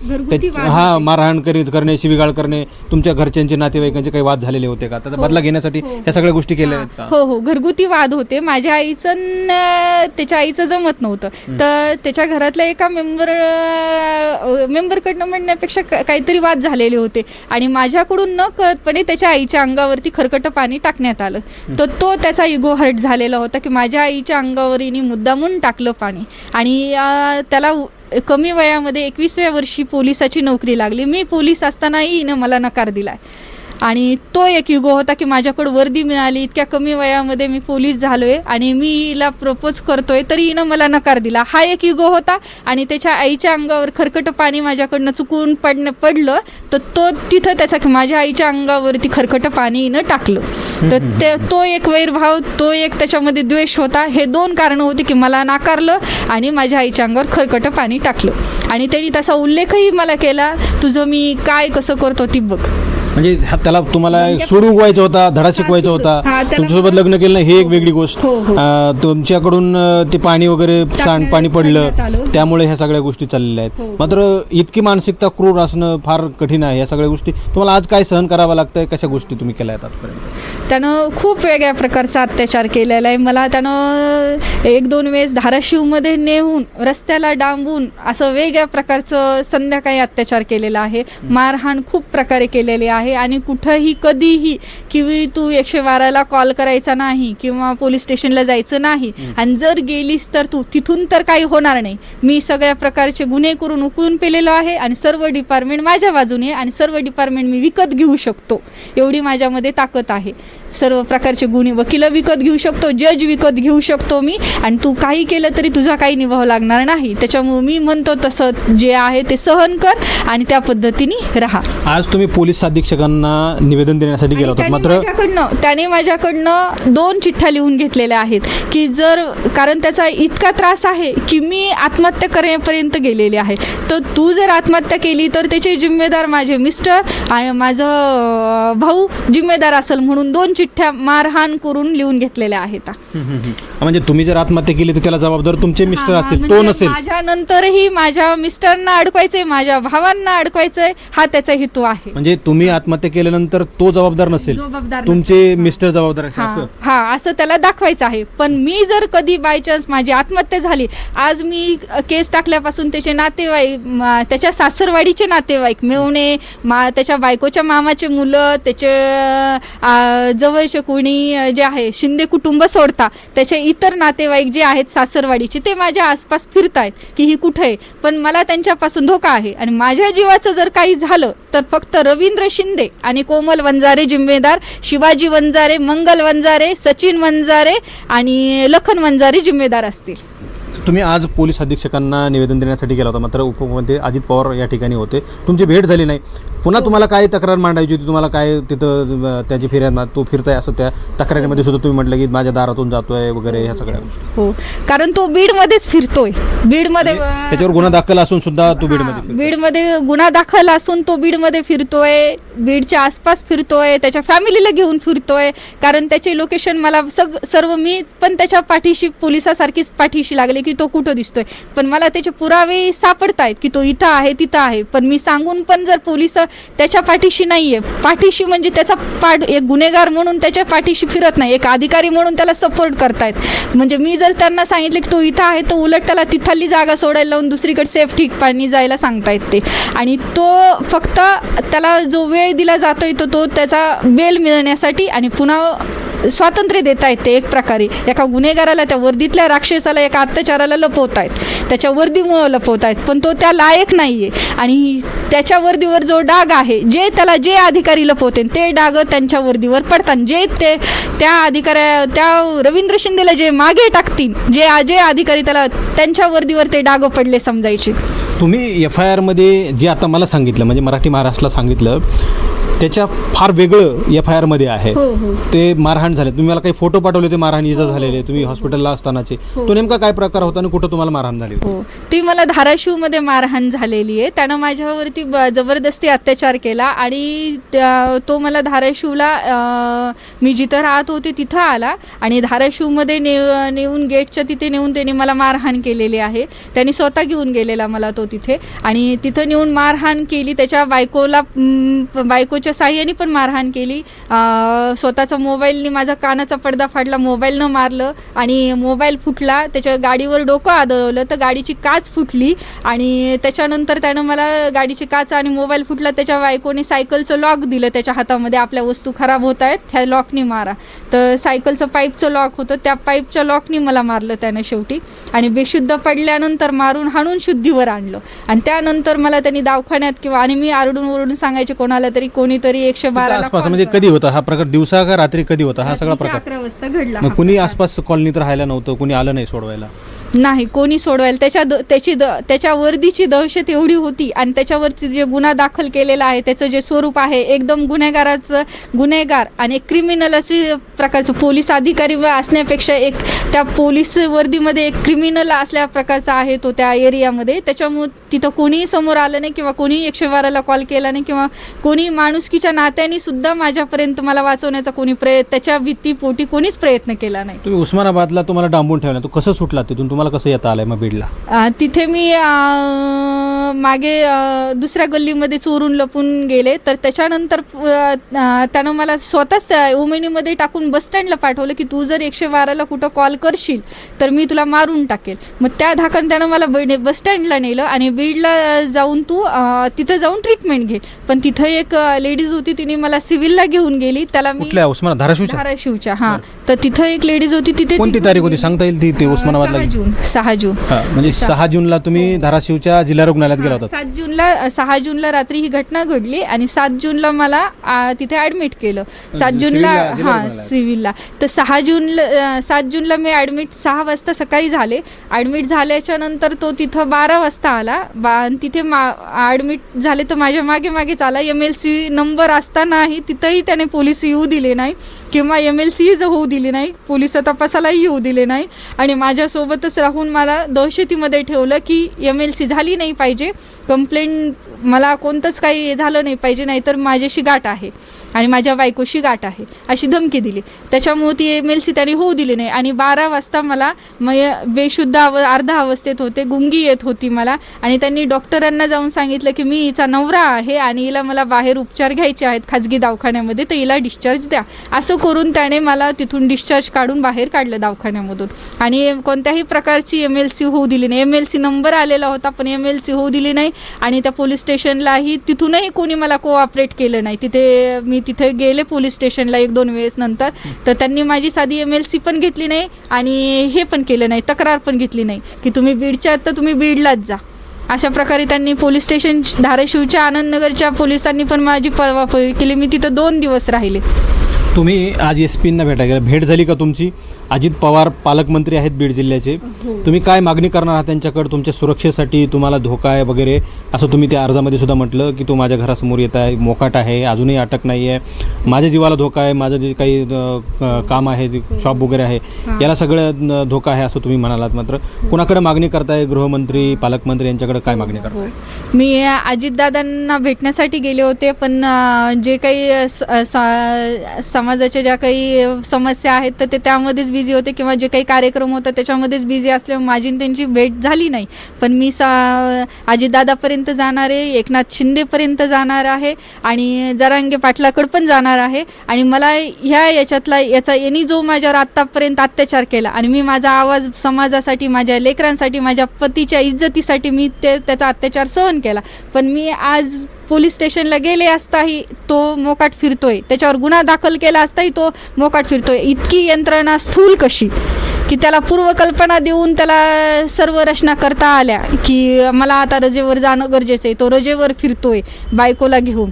हा, मारहाण करणे, शिवीगाळ करणे, तुमच्या घरच्यांचे नातेवाईकांचे काही वाद झालेले होते का? त्याचा बदला घेण्यासाठी ह्या सगळ्या गोष्टी केल्या आहेत का? हो, घरगुती वाद होते. माझ्या आईचं त्याच्या आईचं जमत नव्हतं, तर त्याच्या घरातल्या एका मेंबरकडनं म्हणण्यापेक्षा काहीतरी वाद झालेले होते आणि माझ्याकडून न कळतपणे त्याच्या आईच्या अंगावरती खरकटं पाणी टाकण्यात आलं. तर तो त्याचा इगो हर्ट झालेला होता की माझ्या आईच्या अंगावर हिने मुद्दामून टाकलं पाणी आणि त्याला कमी वयामध्ये 21व्या वर्षी पोलिसाची नोकरी लागली. मी पोलीस असतानाही हिनं मला नकार दिलाय आणि तो एक युगो होता की माझ्याकडे वर्दी मिळाली, इतक्या कमी वयामध्ये मी पोलीस झालोय आणि मी हिला प्रपोज करतोय तरी हिनं मला नकार दिला. हा एक युगो होता आणि त्याच्या आईच्या अंगावर खरकटं पाणी माझ्याकडनं चुकून पडलं तर तो तिथं त्याचा माझ्या आईच्या अंगावरती खरकटं पाणी हिनं टाकलं. तर तो एक वैरभाव, तो एक त्याच्यामध्ये द्वेष होता. हे 2 कारणं होती की मला नाकारलं आणि माझ्या आईच्या अंगावर खरकटं पाणी टाकलं आणि त्यांनी तसा उल्लेखही मला केला, तुझं मी काय कसं करतो ती बघ. म्हणजे त्याला तुम्हाला सूड उगवायचा होता, धडा शिकवायचा होता, तुमच्यासोबत लग्न केलं नाही हे एक वेगळी गोष्ट. तुमच्याकडून ते पाणी वगैरे सांडपाणी पडलं त्यामुळे ह्या सगळ्या गोष्टी चाललेल्या आहेत. मात्र इतकी मानसिकता क्रूर असणं फार कठीण आहे. या सगळ्या गोष्टी तुम्हाला आज काय सहन करावं लागतंय? कशा गोष्टी तुम्ही केल्या आहेत आजपर्यंत? त्यानं खूप वेगळ्या प्रकारचा अत्याचार केलेला आहे. मला त्यानं 1-2 वेळेस धाराशिवमध्ये नेऊन रस्त्याला डांबून असं वेगळ्या प्रकारचं संध्याकाळी अत्याचार केलेला आहे. मारहाण खूप प्रकारे केलेली आहे आणि कुठंही कधीही की तू 112ला कॉल करायचा नाही किंवा पोलीस स्टेशनला जायचं नाही आणि जर गेलीस तर तू तिथून तर काही होणार नाही. मी सगळ्या प्रकारचे गुन्हे करून उकळून पेलेलो आहे आणि सर्व डिपार्टमेंट माझ्या बाजूने आणि सर्व डिपार्टमेंट मी विकत घेऊ शकतो, एवढी माझ्यामध्ये ताकद आहे. सर्व प्रकारचे गुन्हे, वकील विकत घेऊ शकतो, जज विकत घेऊ शकतो मी आणि तू काही केलं तरी तुझा काही निभाव लागणार नाही. त्याच्यामुळे मी म्हणतो तसं जे आहे ते सहन कर आणि त्या पद्धतीने राहा. आज तुम्ही पोलीस अधीक्षक अधीक्षकांना निवेदन देण्यासाठी गेला होता, मात्र त्याने माझ्याकडनं 2 चिठ्ठ्या लिहून घेतलेल्या आहेत की कारण त्याचा इतका त्रास आहे की मी आत्महत्या करण्यापर्यंत गेलेली आहे, तर तू जर आत्महत्या केली तर त्याचे जिम्मेदार माझे मिस्टर आणि माझं भाऊ जिम्मेदार असेल म्हणून 2 चिठ्ठ्या मारहाण करून लिहून घेतलेल्या आहेत. म्हणजे तुम्ही जर आत्महत्या केली तर त्याला जबाबदार तुमचे मिस्टर असतील, तो नसेल. माझ्यानंतरही माझ्या मिस्टरांना अडकवायचंय, माझ्या भावांना अडकवायचंय, हा त्याचा हेतू आहे. म्हणजे तुम्ही आत्महत्या केल्यानंतर तो जबाबदार नसेल, तुमचे मिस्टर जबाबदार आहेत. असं त्याला दाखवायचं आहे. पण मी जर कधी बाय चान्स माझी आत्महत्या झाली, आज मी केस टाकल्यापासून त्याचे नातेवाईक, त्याच्या सासरवाडीचे नातेवाईक मिळवणे, त्याच्या बायकोच्या मामाचे मुलं, त्याचे जवळचे कोणी जे आहे शिंदे कुटुंब सोडता त्याचे इतर नातेवाईक जे आहेत सासरवाडीचे, ते माझ्या आसपास फिरतायत की ही कुठे आहे. पण मला त्यांच्यापासून धोका आहे आणि माझ्या जीवाचं जर काही झालं तर फक्त रवींद्र शिंदे आणि कोमल वंजारे जिम्मेदार, शिवाजी वंजारे, मंगल वंजारे, सचिन वंजारे आणि लखन वंजारे जिम्मेदार असतील. तुम्ही आज पोलीस अधीक्षकांना निवेदन देण्यासाठी गेला होता, मात्र उपमुख्यमंत्री अजित पवार या ठिकाणी होते, तुमची भेट झाली नाही. पुन्हा तुम्हाला काय तक्रार मांडायची होती, तुम्हाला काय तिथं त्याची फिर्याद, तो फिरताय असं त्या तक्रारीमध्ये सुद्धा तुम्ही म्हटलं की माझ्या दारातून जातोय वगैरे ह्या सगळ्या गोष्टी. हो, कारण तो बीडमध्येच फिरतोय. बीडमध्ये त्याच्यावर गुन्हा दाखल असून सुद्धा तो बीडमध्ये गुन्हा दाखल असून तो बीडमध्ये फिरतोय, बीडच्या आसपास फिरतोय, त्याच्या फॅमिलीला घेऊन फिरतोय. कारण त्याचे लोकेशन मला सर्व, मी पण त्याच्या पाठीशी पोलिसासारखीच पाठीशी लागले की तो कुठं दिसतोय. पण मला त्याचे पुरावे सापडतायत की तो इथं आहे तिथं आहे. पण मी सांगून पण जर पोलिस त्याच्या पाठीशी नाहीये, पाठीशी म्हणजे त्याचा एक गुन्हेगार म्हणून त्याच्या पाठीशी फिरत नाही, एक अधिकारी म्हणून त्याला सपोर्ट करतायत. म्हणजे मी जर त्यांना सांगितलं की तो इथं आहे तर उलट त्याला तिथली जागा सोडायला लावून दुसरीकडे सेफ ठिकाणी जायला सांगतायत ते. आणि तो फक्त त्याला जो वेळ दिला जातोय तो त्याचा बेल मिळण्यासाठी आणि पुन्हा स्वातंत्र्य देत आहेत ते एक प्रकारे. एका गुन्हेगाराला, त्या वर्दीतल्या राक्षसाला, एका अत्याचाराला लपवत आहेत, त्याच्या वर्दीमुळं लपवत आहेत. पण तो त्या लायक नाही आहे आणि त्याच्या वर्दीवर जो डाग आहे, जे अधिकारी लपवते ते डाग त्यांच्या वर्दीवर पडतात. त्या रवींद्र शिंदेला जे मागे टाकतील, जे अधिकारी त्याला, त्यांच्या वर्दीवर ते डाग पडले समजायचे. तुम्ही FIR मध्ये जे आता मला सांगितलं, म्हणजे मराठी महाराष्ट्राला सांगितलं, त्याच्या फार वेगळं FIR मध्ये आहे. ते मारहाण झाले, तुम्ही मला काही फोटो पाठवले ते मारहाण इजा झालेले, तुम्ही हॉस्पिटलला असतानाचे. तो नेमका काय प्रकार होता आणि कुठं तुम्हाला मारहाण झाली? ती मला धाराशिवमध्ये मारहाण झालेली आहे. त्यानं माझ्यावरती जबरदस्ती अत्याचार केला आणि तो मला धाराशिवला, मी जिथं राहत होते तिथं आला आणि धाराशिवमध्ये नेऊन गेटच्या तिथे नेऊन त्यांनी मला मारहाण केलेली आहे. त्यांनी स्वतः घेऊन गेलेला मला तो तिथे आणि तिथं नेऊन मारहाण केली. त्याच्या बायकोच्या साह्याने पण मारहाण केली. स्वतःचा मोबाईलने माझा कानाचा पडदा फाडला, मोबाईलनं मारलं आणि मोबाईल फुटला. त्याच्या गाडीवर डोकं आदळवलं तर गाडीची काच फुटली आणि त्याच्यानंतर त्यानं मला गाडीची काच आणि मोबाईल फुटला. त्याच्या बायकोने सायकलचं लॉक दिलं त्याच्या हातामध्ये, आपल्या वस्तू खराब होत आहेत ह्या लॉकनी मारा. तर सायकलचं पाईपचं लॉक होतं, त्या पाईपच्या लॉकनी मला मारलं त्यानं शेवटी. आणि बेशुद्ध पडल्यानंतर मारून हाणून शुद्धीवर आणलं आणि त्यानंतर मला त्यांनी दवाखान्यात आणि मी आरडून ओरडून सांगायचे कोणाला तरी, कोणीतरी 112 आसपास. म्हणजे कधी होता हा प्रकार, दिवसा का रात्री, कधी होता हा सगळा प्रकार? 11 वाजता घडला. मग कुणी आसपास कॉलनीत राहायला नव्हतं, कुणी आलं नाही सोडवायला? नाही, कोणी सोडवायला. त्याच्या वर्दीची दहशत एवढी होती आणि त्याच्यावरती जे गुन्हा दाखल केलेला आहे त्याचं जे स्वरूप आहे एकदम गुन्हेगार आणि क्रिमिनल असे प्रकारचं, पोलीस अधिकारी असण्यापेक्षा एक त्या पोलीस वर्दीमध्ये एक क्रिमिनल असल्या प्रकारचा आहे तो त्या एरियामध्ये. त्याच्यामुळे तिथं कोणीही समोर आलं नाही किंवा कोणीही 112ला कॉल केला नाही किंवा कोणी माणुसकीच्या नात्याने सुद्धा माझ्यापर्यंत मला वाचवण्याचा त्याच्या भीतीपोटी कोणीच प्रयत्न केला नाही. तुम्ही उस्मानाबादला तुम्हाला डांबून ठेवला, तो कसं सुटला तिथून, तुम्हाला कसं येता आलंय मग बीडला? तिथे मी मागे दुसऱ्या गल्लीमध्ये चोरून लपून गेले. तर त्याच्यानंतर त्यानं मला स्वतःच उमेनीमध्ये टाकून बसस्टँडला पाठवलं की तू जर 112ला कुठं कॉल करशील तर मी तुला मारून टाकेल. मग त्या धाकान त्यानं मला बसस्टँडला नेलं आणि बीडला जाऊन तू तिथं जाऊन ट्रीटमेंट घे. पण तिथं एक लेडीज होती, तिने मला सिव्हिलला घेऊन गेली. त्याला मी धाराशिवच्या हां, तर तिथं एक लेडीज होती. तिथे कोणती तारीख होती सांगता येईल? ती उस्मानाबादला 6 जून. म्हणजे 6 जूनला तुम्ही धाराशिवच्या जिल्हा रुग्णालयात गेला होता? 6 जूनला रात्री ही घटना घडली आणि 7 जूनला मला तिथे ॲडमिट केलं. 7 जूनला हां सिव्हिलला. तर 7 जूनला मी ॲडमिट 6 वाजता सकाळी झाले. ॲडमिट झाल्याच्या नंतर तो तिथं 12 वाजता आला. आणि तिथे ॲडमिट झाले तर माझ्या मागे मागे चाला. MLC नंबर असतानाही तिथंही त्याने पोलीस येऊ दिले नाही किंवा MLC होऊ दिली नाही, पोलिस तपासालाही येऊ दिले नाही आणि माझ्यासोबतच राहून मला दहशतीमध्ये ठेवलं की MLC झाली नाही पाहिजे, कंप्लेंट मला कोणतंच काही झालं नाही पाहिजे, नाहीतर माझ्याशी गाठ आहे आणि माझ्या बायकोशी गाठ आहे अशी धमकी दिली. त्याच्यामुळे ती MLC त्याने होऊ दिली नाही आणि 12 वाजता मला बेशुद्ध अर्धा अवस्थेत होते, गुंगी येत होती मला आणि त्यांनी डॉक्टरांना जाऊन सांगितलं की मी हिचा नवरा आहे आणि हिला मला बाहेर उपचार घ्यायचे आहेत खाजगी दवाखान्यामध्ये, तर हिला डिस्चार्ज द्या. असं करून त्याने मला तिथून डिस्चार्ज काढून बाहेर काढलं दवाखान्यामधून आणि कोणत्याही प्रकारची MLC होऊ दिली नाही. MLC नंबर आलेला होता पण MLC होऊ दिली नाही आणि त्या पोलीस स्टेशनलाही तिथूनही कोणी मला कोऑपरेट केलं नाही. मी तिथे गेले पोलीस स्टेशनला 1-2 वेळेस नंतर, तर त्यांनी माझी साधी MLC पण घेतली नाही आणि हे पण केलं नाही, तक्रार पण घेतली नाही की तुम्ही बीडच्या आहात तर तुम्ही बीडलाच जा. अशा प्रकारे त्यांनी पोलीस स्टेशन धाराशिवच्या आनंदनगरच्या पोलिसांनी पण माझी पळवापळवी केली. मी तिथं 2 दिवस राहिले. तुम्ही आज SP-ना भेट झाली का तुमची? अजित पवार पालकमंत्री आहेत बीड जिल्ह्याचे, तुम्ही काय मागणी करणार आहात त्यांच्याकडे तुमच्या सुरक्षेसाठी? तुम्हाला धोका आहे वगैरे असं तुम्ही त्या अर्जामध्ये सुद्धा म्हटलं की तो माझ्या घरासमोर येत आहे, मोकाट आहे, अजूनही अटक नाही आहे, माझ्या जीवाला धोका आहे, माझं जे काही काम आहे शॉप वगैरे आहे याला सगळं धोका आहे असं तुम्ही म्हणालात. मात्र कुणाकडे मागणी करताय? गृहमंत्री, पालकमंत्री यांच्याकडे काय मागणी करताय? मी अजितदादांना भेटण्यासाठी गेले होते पण जे काही समाजाच्या ज्या काही समस्या आहेत तर ते त्यामध्येच बिझी होते किंवा जे काही कार्यक्रम होता त्याच्यामध्येच बिझी असल्यामुळे माझी त्यांची भेट झाली नाही. पण मी अजितदादापर्यंत जाणार आहे, एकनाथ शिंदेपर्यंत जाणार आहे आणि जरांगे पाटलाकडे पण जाणार आहे आणि मला यांनी जो माझ्यावर आत्तापर्यंत अत्याचार केला आणि मी माझा आवाज समाजासाठी, माझ्या लेकरांसाठी, माझ्या पतीच्या इज्जतीसाठी मी त्याचा अत्याचार सहन केला. पण मी आज पोलीस स्टेशनला गेले असताही तो मोकाट फिरतोय, त्याच्यावर गुन्हा दाखल केला असताही तो मोकाट फिरतोय. इतकी यंत्रणा स्थूल कशी की त्याला पूर्वकल्पना देऊन त्याला सर्व रचना करता आल्या की मला आता रजेवर जाणं गरजेचं आहे. तो रजेवर फिरतोय बायकोला घेऊन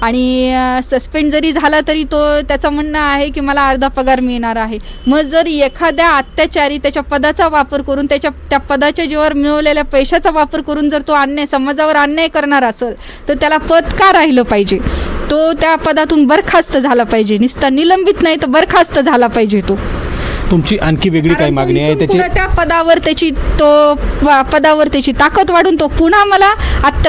आणि सस्पेंड जरी झाला तरी त्याचं म्हणणं आहे की मला अर्धा पगार मिळणार आहे. मग जर एखाद्या अत्याचारी त्याच्या पदाचा वापर करून त्या पदाच्या जीवावर मिळवलेल्या पैशाचा वापर करून जर तो समाजावर अन्याय करणार असेल तर त्याला पद का राहिलं पाहिजे? तो त्या पदातून बरखास्त झाला पाहिजे, नुसता निलंबित नाही तर बरखास्त झाला पाहिजे. तुमची आणखी वेगळी काय मागणी आहे त्याची? त्या पदावर त्याची ताकद वाढून तो पुन्हा मला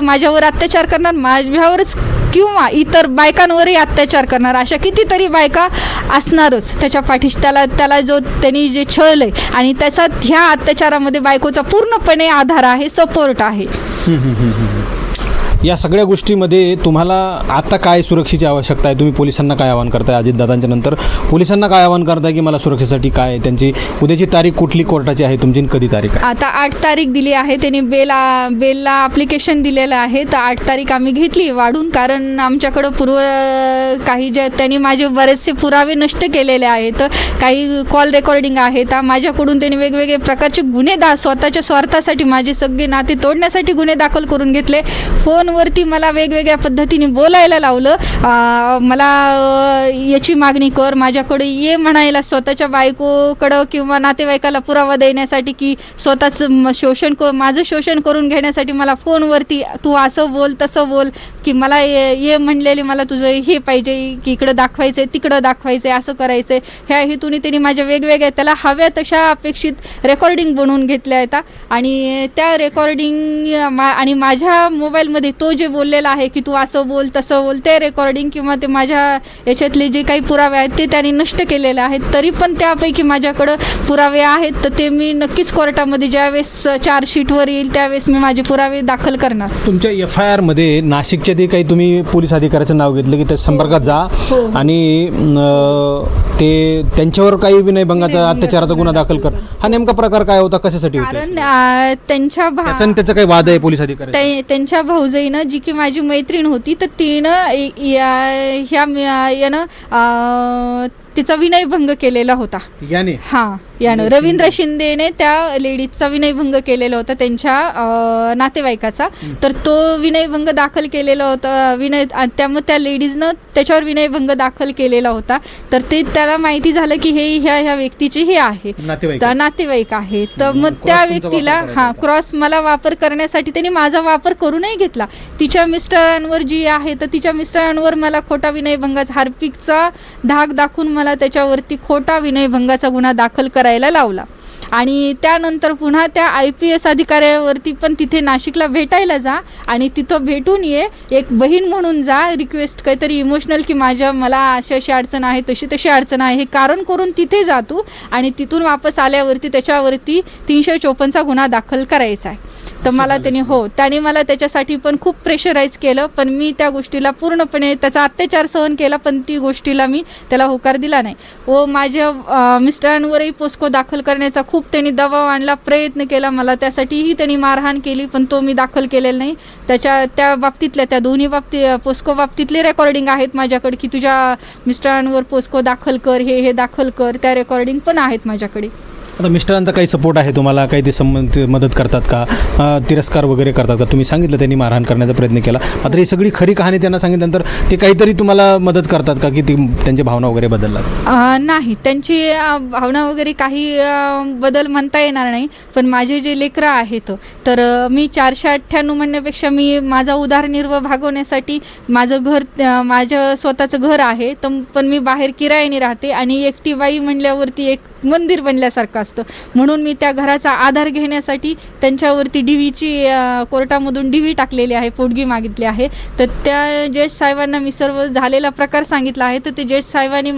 माझ्यावर अत्याचार करणार, माझ्यावरच किंवा इतर बायकांवरही अत्याचार करणार. अशा कितीतरी बायका असणारच त्याच्या पाठीशी. त्याला त्यांनी जे छळलंय आणि त्याच्यात ह्या अत्याचारामध्ये बायकोचा पूर्णपणे आधार आहे, सपोर्ट आहे. या सगळ्या गोष्टीमध्ये तुम्हाला आता काय सुरक्षेची आवश्यकता आहे? तुम्ही पोलिसांना काय आवाहन करताय? अजितदादांच्या नंतर पोलिसांना काय आवाहन करताय की मला सुरक्षेसाठी काय? त्यांची उद्याची तारीख कुठली कोर्टाची आहे तुमची? कधी तारीख आहे? आता 8 तारीख दिली आहे. त्यांनी बेलला ॲप्लिकेशन दिलेलं आहे तर 8 तारीख आम्ही घेतली वाढून, कारण आमच्याकडं काही त्यांनी माझे बरेचसे पुरावे नष्ट केलेले आहेत. काही कॉल रेकॉर्डिंग आहेत. माझ्याकडून त्यांनी वेगवेगळे प्रकारचे गुन्हे स्वतःच्या स्वार्थासाठी, माझे सगळे नाते तोडण्यासाठी गुन्हे दाखल करून घेतले. फोनवरती मला वेगवेगळ्या पद्धतीने बोलायला लावलं. मला याची मागणी कर, माझ्याकडे ये म्हणायला, स्वतःच्या बायकोकडं किंवा नातेवाईकाला पुरावा देण्यासाठी की स्वतःच माझं शोषण करून घेण्यासाठी मला फोनवरती तू असं बोल तसं बोल की मला ये म्हणलेले, मला तुझं हे पाहिजे की इकडं दाखवायचं आहे, तिकडं दाखवायचं आहे, असं करायचं आहे. ह्या हेतूने त्यांनी माझ्या वेगवेगळ्या त्याला हव्या तशा अपेक्षित रेकॉर्डिंग बनवून घेतल्या आहेत आणि त्या रेकॉर्डिंग आणि माझ्या मोबाईलमध्ये तो जे बोललेला आहे की तू असं बोल तसं बोल, ते रेकॉर्डिंग किंवा ते माझ्या याच्यातले जे काही पुरावे आहेत ते त्यांनी नष्ट केलेले आहेत. तरी पण त्यापैकी माझ्याकडं पुरावे आहेत तर ते मी नक्कीच कोर्टामध्ये ज्यावेळेस चार्जशीटवर येईल त्यावेळेस मी माझे पुरावे दाखल करणार. तुमच्या FIR मध्ये नाशिकच्या ते काही तुम्ही पोलीस अधिकाऱ्याचं नाव घेतलं की त्या संपर्कात जा आणि ते त्यांच्यावर काही विनयभंगाचा अत्याचाराचा गुन्हा दाखल कर. हा नेमका प्रकार काय होता, कशासाठी होता? कारण त्याचा काही वाद आहे पोलीस अधिकारी? त्यांच्या भाऊजाईनं जी की माझी मैत्रीण होती तर तिनं व्यक्तीचा विनयभंग केलेला होता. याने यानं रवींद्र शिंदेने त्या लेडीजचा विनयभंग केलेला होता, त्यांच्या नातेवाईकाचा. तर तो विनयभंग दाखल केलेला होता, त्यामुळे त्या लेडीजनं त्याच्यावर विनयभंग दाखल केलेला होता. तर ते त्याला माहिती झालं की हे ह्या व्यक्तीचे हे आहे, नातेवाईक आहे. तर मग त्या व्यक्तीला क्रॉस मला वापर करण्यासाठी त्यांनी माझा वापर करूनही घेतला. तिच्या मिस्टरांवर जी आहे, तर तिच्या मिस्टरांवर मला खोटा विनयभंगाचा हार्पिकचा धाक दाखवून मला त्याच्यावरती खोटा विनयभंगाचा गुन्हा दाखल करायला लावला. आणि त्यानंतर पुन्हा त्या IPS अधिकाऱ्यावरती पण तिथे नाशिकला भेटायला जा आणि तिथं भेटून ये, एक बहीण म्हणून जा, रिक्वेस्ट काहीतरी इमोशनल की मला अशी अडचण आहे, तशी अडचण आहे, हे कारण करून तिथे जा तू. आणि तिथून वापस आल्यावरती त्याच्यावरती 354चा गुन्हा दाखल करायचा आहे. तर मला त्याने मला त्याच्यासाठी पण खूप प्रेशराईज केलं. पण मी त्या गोष्टीला पूर्णपणे त्याचा अत्याचार सहन केला, पण ती गोष्टीला मी त्याला होकार दिला नाही. व माझ्या मिस्टरांवरही पोस्को दाखल करण्याचा खूप त्यांनी दबाव आणला, प्रयत्न केला. मला त्यासाठीही त्यांनी मारहाण केली, पण तो मी दाखल केलेला नाही. त्या बाबतीतल्या त्या दोन्ही पोस्को बाबतीतले रेकॉर्डिंग आहेत माझ्याकडे की तुझ्या मिस्टरांवर पोस्को दाखल कर, हे दाखल कर, त्या रेकॉर्डिंग पण आहेत माझ्याकडे. आता मिस्टरांचा काही सपोर्ट आहे तुम्हाला, काही ते मदत करतात का, तिरस्कार वगैरे करतात का? तुम्ही सांगितलं त्यांनी मारहाण करण्याचा प्रयत्न केला, मात्र ही सगळी खरी कहाणी त्यांना सांगितल्यानंतर ते काहीतरी तुम्हाला मदत करतात का, की ती त्यांची भावना वगैरे बदलतात? नाही, त्यांची भावना वगैरे काही बदल म्हणता येणार नाही. पण माझे जे लेकरं आहेत, तर मी 498 म्हणण्यापेक्षा मी माझा उदरनिर्वाह भागवण्यासाठी माझं स्वतःचं घर आहे, तर पण मी बाहेर किरायाने राहते. आणि एकटी बाई म्हणल्यावरती एक मंदिर बनल्यासारखं असतं, म्हणून मी त्या घराचा आधार घेण्यासाठी त्यांच्यावरती DVची कोर्टामधून DV टाकलेली आहे, पोटगी मागितली आहे. तर त्या जज साहेबांना मी सर्व झालेला प्रकार सांगितला आहे. तर ते जज साहेबांनी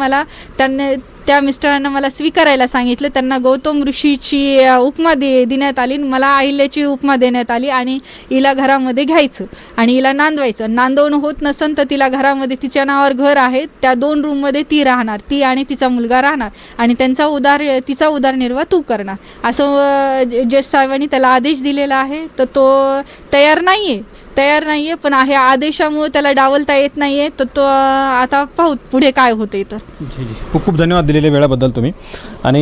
त्या मिस्टरांना मला स्वीकारायला सांगितलं. त्यांना गौतम ऋषीची उपमा देण्यात आली, मला अहिल्याची उपमा देण्यात आली. आणि हिला घरामध्ये घ्यायचं आणि हिला नांदवायचं. नांदवणं होत नसेल तर तिला घरामध्ये तिच्या नावावर घर आहे, त्या 2 रूममध्ये ती राहणार, ती आणि तिचा मुलगा राहणार. आणि तिचा उदरनिर्वाह तू करणार, असं जज साहेबांनी त्याला आदेश दिलेला आहे. तर तो तयार नाहीये, पण आहे आदेशामुळे त्याला डावलता येत नाहीये. तर तो आता पाहू पुढे काय होतंय. तर खूप खूप धन्यवाद दिलेल्या वेळाबद्दल तुम्ही. आणि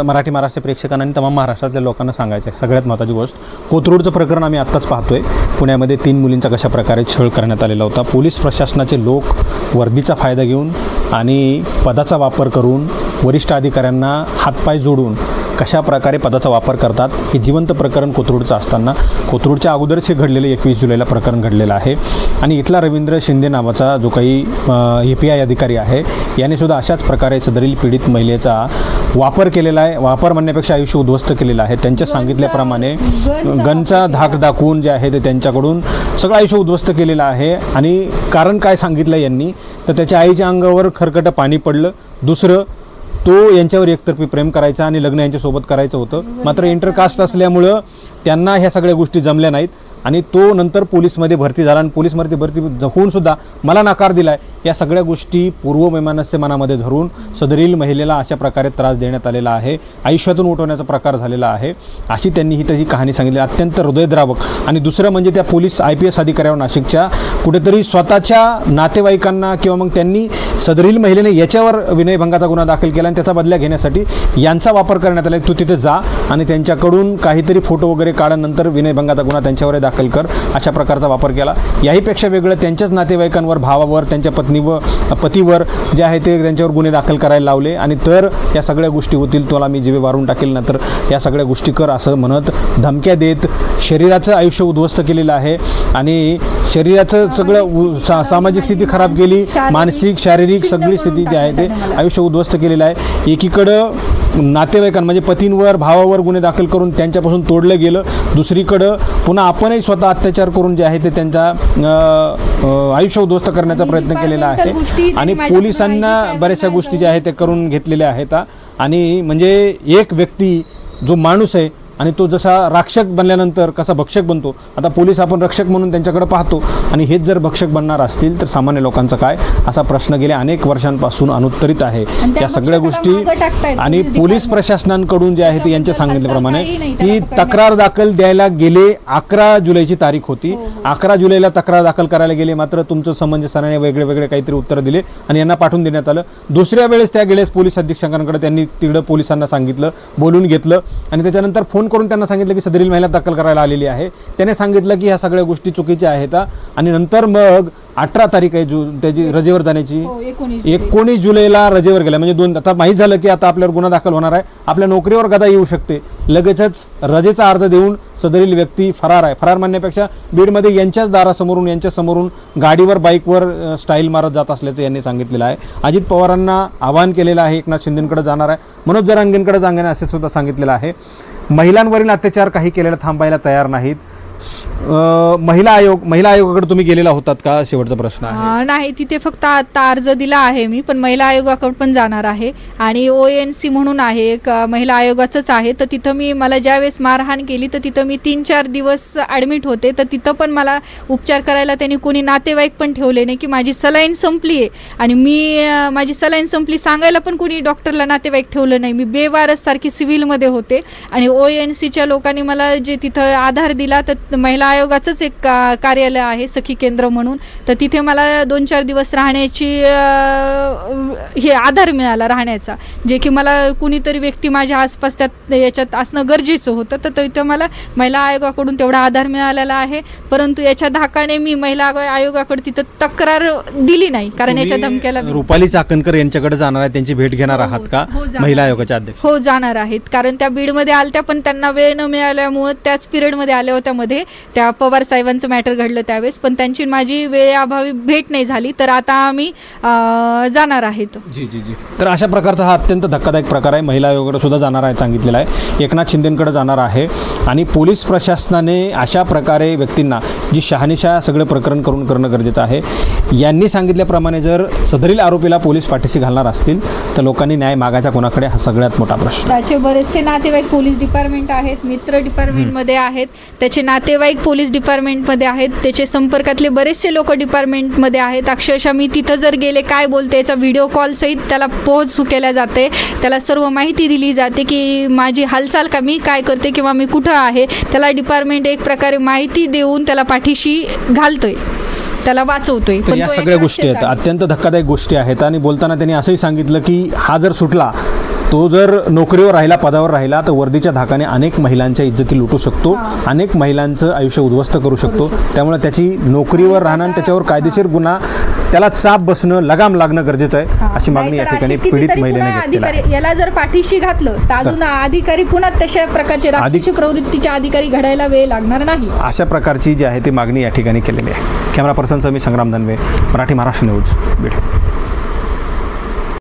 मराठी महाराष्ट्र प्रेक्षकांना आणि तमाम महाराष्ट्रातल्या लोकांना सांगायचं आहे सगळ्यात महत्त्वाची गोष्ट, कोथरूडचं प्रकरण आम्ही आत्ताच पाहतोय. पुण्यामध्ये 3 मुलींचा कशा प्रकारे छळ करण्यात आलेला होता. पोलीस प्रशासनाचे लोक वर्दीचा फायदा घेऊन आणि पदाचा वापर करून वरिष्ठ अधिकाऱ्यांना हातपाय जोडून कशा प्रकारे पदाचा वापर करतात, हे जिवंत प्रकरण कोथरूडचं असताना कोथरूडच्या अगोदरच हे घडलेलं 21 जुलैला प्रकरण घडलेलं आहे. आणि इथला रवींद्र शिंदे नावाचा जो काही API अधिकारी आहे, याने सुद्धा अशाच प्रकारे सदरील पीडित महिलेचा वापर केलेला आहे. वापर म्हणण्यापेक्षा आयुष्य उद्ध्वस्त केलेलं आहे. त्यांच्या सांगितल्याप्रमाणे गनचा धाक दाखवून जे आहे ते त्यांच्याकडून सगळं आयुष्य उद्ध्वस्त केलेलं आहे. आणि कारण काय सांगितलं यांनी, तर त्याच्या आईच्या अंगावर खरकटं पाणी पडलं. दुसरं, तो यांच्यावर एकतर्फी प्रेम करायचा आणि लग्न यांच्यासोबत करायचं होतं. मात्र इंटरकास्ट असल्यामुळं त्यांना ह्या सगळ्या गोष्टी जमल्या नाहीत. आणि तो नंतर पोलीसमध्ये भरती झाला आणि पोलीसमध्ये भरती होऊनसुद्धा मला नकार दिला आहे. या सगळ्या गोष्टी पूर्ववैमनस्य मनामध्ये धरून सदरील महिलेला अशा प्रकारे त्रास देण्यात आलेला आहे, आयुष्यातून उठवण्याचा प्रकार झालेला आहे, अशी त्यांनी ही कहाणी सांगितली. अत्यंत हृदयद्रावक. आणि दुसरं म्हणजे त्या पोलीस IPS अधिकाऱ्यावर नाशिकच्या कुठेतरी स्वतःच्या नातेवाईकांना किंवा मग त्यांनी सदरील महिलेने याच्यावर विनयभंगाचा गुन्हा दाखल केला आणि त्याचा बदला घेण्यासाठी यांचा वापर करण्यात आला. तू तिथे जा आणि त्यांच्याकडून काहीतरी फोटो वगैरे काढल्यानंतर विनयभंगाचा गुन्हा त्यांच्यावर दाखल कर, अशा प्रकारचा वापर केला. याहीपेक्षा वेगळं त्यांच्याच नातेवाईकांवर, भावावर, त्यांच्या पतीवर जे आहे ते त्यांच्यावर गुन्हे दाखल करायला लावले. आणि तर या सगळ्या गोष्टी होतील, तुला मी जीवे मारून टाकेल, नंतर या सगळ्या गोष्टी कर असं म्हणत धमक्या देत शरीराचं आयुष्य उद्ध्वस्त केलेलं आहे. आणि शरीराचं सगळं सामाजिक स्थिती खराब केली, मानसिक शारीरिक सगळी स्थिती जी आहे ते आयुष्य उद्ध्वस्त केलेलं आहे. एकीकडं नातेवाईकांना म्हणजे पतींवर, भावावर गुन्हे दाखल करून त्यांच्यापासून तोडलं गेलं. दुसरीकडं पुन्हा आपणही स्वतः अत्याचार करून जे आहे ते त्यांचा आयुष्य उद्ध्वस्त करण्याचा प्रयत्न केलेला आहे. आणि पोलिसांना बऱ्याचशा गोष्टी ज्या आहेत ते करून घेतलेल्या आहेत. आणि म्हणजे एक व्यक्ती जो माणूस आहे आणि तो जसा राक्षक बनल्यानंतर कसा भक्षक बनतो, आता पोलीस आपण रक्षक म्हणून त्यांच्याकडे पाहतो आणि हेच जर भक्षक बनणार असतील तर सामान्य लोकांचं काय, असा प्रश्न गेल्या अनेक वर्षांपासून अनुत्तरित आहे. या सगळ्या गोष्टी आणि पोलीस प्रशासनाकडून जे आहे ते यांच्या सांगितल्याप्रमाणे की तक्रार दाखल द्यायला गेले, 11 जुलैची तारीख होती, 11 जुलैला तक्रार दाखल करायला गेले, मात्र तुमचं समंजसाने वेगळे वेगळे काहीतरी उत्तर दिले आणि यांना पाठवून देण्यात आलं. दुसऱ्या वेळेस त्या गेलेस पोलीस अधीक्षकांकडे त्यांनी तिकडं पोलिसांना सांगितलं, बोलून घेतलं आणि त्याच्यानंतर फोन करून त्यांना सांगितलं की सदरील महिला दाखल करायला आलेली आहे. त्याने सांगितलं की ह्या सगळ्या गोष्टी चुकीच्या आहेत आणि नंतर मग 18 तारीख आहे त्याची रजेवर जाण्याची, 19 जुलैला रजेवर गेला. म्हणजे आता माहीत झालं की आता आपल्यावर गुन्हा दाखल होणार आहे, आपल्या नोकरीवर गदा येऊ शकते, लगेचच रजेचा अर्ज देऊन सदरील व्यक्ती फरार आहे. फरार म्हणण्यापेक्षा बीडमध्ये यांच्याच दारासमोरून यांच्या समोरून गाडीवर बाईकवर स्टाईल मारत जात असल्याचं यांनी सांगितलेलं आहे. अजित पवारांना आवाहन केलेलं आहे, एकनाथ शिंदेंकडे जाणार आहे, मनोज जरांगेंकडे जाणार असे सुद्धा सांगितलेलं आहे. महिलांवरील अत्याचार काही केलेला थांबायला तयार नाहीत. महिला आयोगाकडे तुम्ही गेलेला होतात का, शेवटचा प्रश्न आहे. नाही, तिथे फक्त आता अर्ज दिला आहे मी, पण महिला आयोगाकडे पण जाणार आहे आणि ONC म्हणून आहे एक महिला आयोगाचंच आहे, तर तिथं मला ज्यावेळेस मारहाण केली तर तिथं मी 3-4 दिवस ॲडमिट होते, तर तिथं पण मला उपचार करायला त्यांनी कोणी नातेवाईक पण ठेवले नाही की माझी सलाईन संपली आहे आणि माझी सलाईन संपली सांगायला पण कोणी डॉक्टरला नातेवाईक ठेवलं नाही. मी बेवारस सारखी सिव्हिलमध्ये होते आणि ONCच्या लोकांनी मला जे तिथं आधार दिला, तर महिला आयोगाचंच एक कार्यालय आहे सखी केंद्र म्हणून, तर तिथे मला 2-4 दिवस राहण्याची हे आधार मिळाला राहण्याचा, जे की मला कुणीतरी व्यक्ती माझ्या आसपास याच्यात असणं गरजेचं होतं, तर तिथं मला महिला आयोगाकडून तेवढा आधार मिळालेला आहे. परंतु याच्या धाकाने मी महिला आयोगाकडे तिथं तक्रार दिली नाही, कारण याच्या धमक्याला. रुपाली चाकणकर यांच्याकडे जाणार आहे, त्यांची भेट घेणार आहात का महिला आयोगाच्या अध्यक्ष? हो, जाणार आहेत, कारण त्या बीडमध्ये आलत्या पण त्यांना वेळ न मिळाल्यामुळे त्याच पिरियडमध्ये आल्या होत्या मध्ये, त्या पवार साहेबांचं मॅटर घडलं त्यावेळेस, पण त्यांची माझी वेळेअभावी भेट नाही झाली, तर आता आम्ही जाणार आहेत. जी. तर अशा प्रकारचा हा अत्यंत धक्कादायक प्रकार आहे. महिला आयोगाकडे सुद्धा जाणार आहे सांगितलेलं आहे, एकनाथ शिंदेंकडे जाणार आहे आणि पोलीस प्रशासनाने अशा प्रकारे व्यक्तींना जी शहानिशा सगळं प्रकरण करणं गरजेचं आहे. यांनी सांगितल्याप्रमाणे जर सदरील आरोपीला पोलीस पाठीशी घालणार असतील तर लोकांनी न्याय मागायचा कोणाकडे, हा सगळ्यात मोठा प्रश्न. त्याचे बरेचसे नातेवाईक पोलीस डिपार्टमेंट आहेत, मित्र डिपार्टमेंटमध्ये आहेत, त्याचे नातेवाईक पोलीस डिपार्टमेंटमध्ये आहेत, त्याचे संपर्कातले बरेचसे लोक डिपार्टमेंटमध्ये आहेत. अक्षरशः मी तिथं जर गेले काय बोलते याचा व्हिडिओ कॉल सहित त्याला पोहोच केल्या जाते, त्याला सर्व माहिती दिली जाते की माझी हालचाल का मी काय करते किंवा मी कुठं आहे, त्याला डिपार्टमेंट एक प्रकारे माहिती देऊन त्याला पाठीशी घालतोय, त्याला वाचवतोय. पण या सगळ्या गोष्टी आहेत, अत्यंत धक्कादायक गोष्टी आहेत. आणि बोलताना त्यांनी असंही सांगितलं की हा जर सुटला, तो जर नोकरीवर राहिला, पदावर राहिला, तर वर्दीच्या धाकाने अनेक महिलांच्या इज्जती लुटू शकतो, अनेक महिलांचं आयुष्य उद्ध्वस्त करू शकतो. त्यामुळे त्याची नोकरीवर राहणं आणि त्याच्यावर कायदेशीर गुन्हा त्याला चाप बसणं, लगाम लागणं गरजेचं आहे, अशी मागणी या ठिकाणी पीडित महिलेने घेतली आहे. याला जर पाठीशी घातलं तर अजून अधिकारी पुन्हा तशा प्रकारचे राक्षसी प्रवृत्तीचे अधिकारी घडायला वेळ लागणार नाही, अशा प्रकारची जी आहे ती मागणी या ठिकाणी केलेली आहे. कॅमेरा पर्सन मी संग्राम दानवे, मराठी महाराष्ट्र न्यूज, बीड.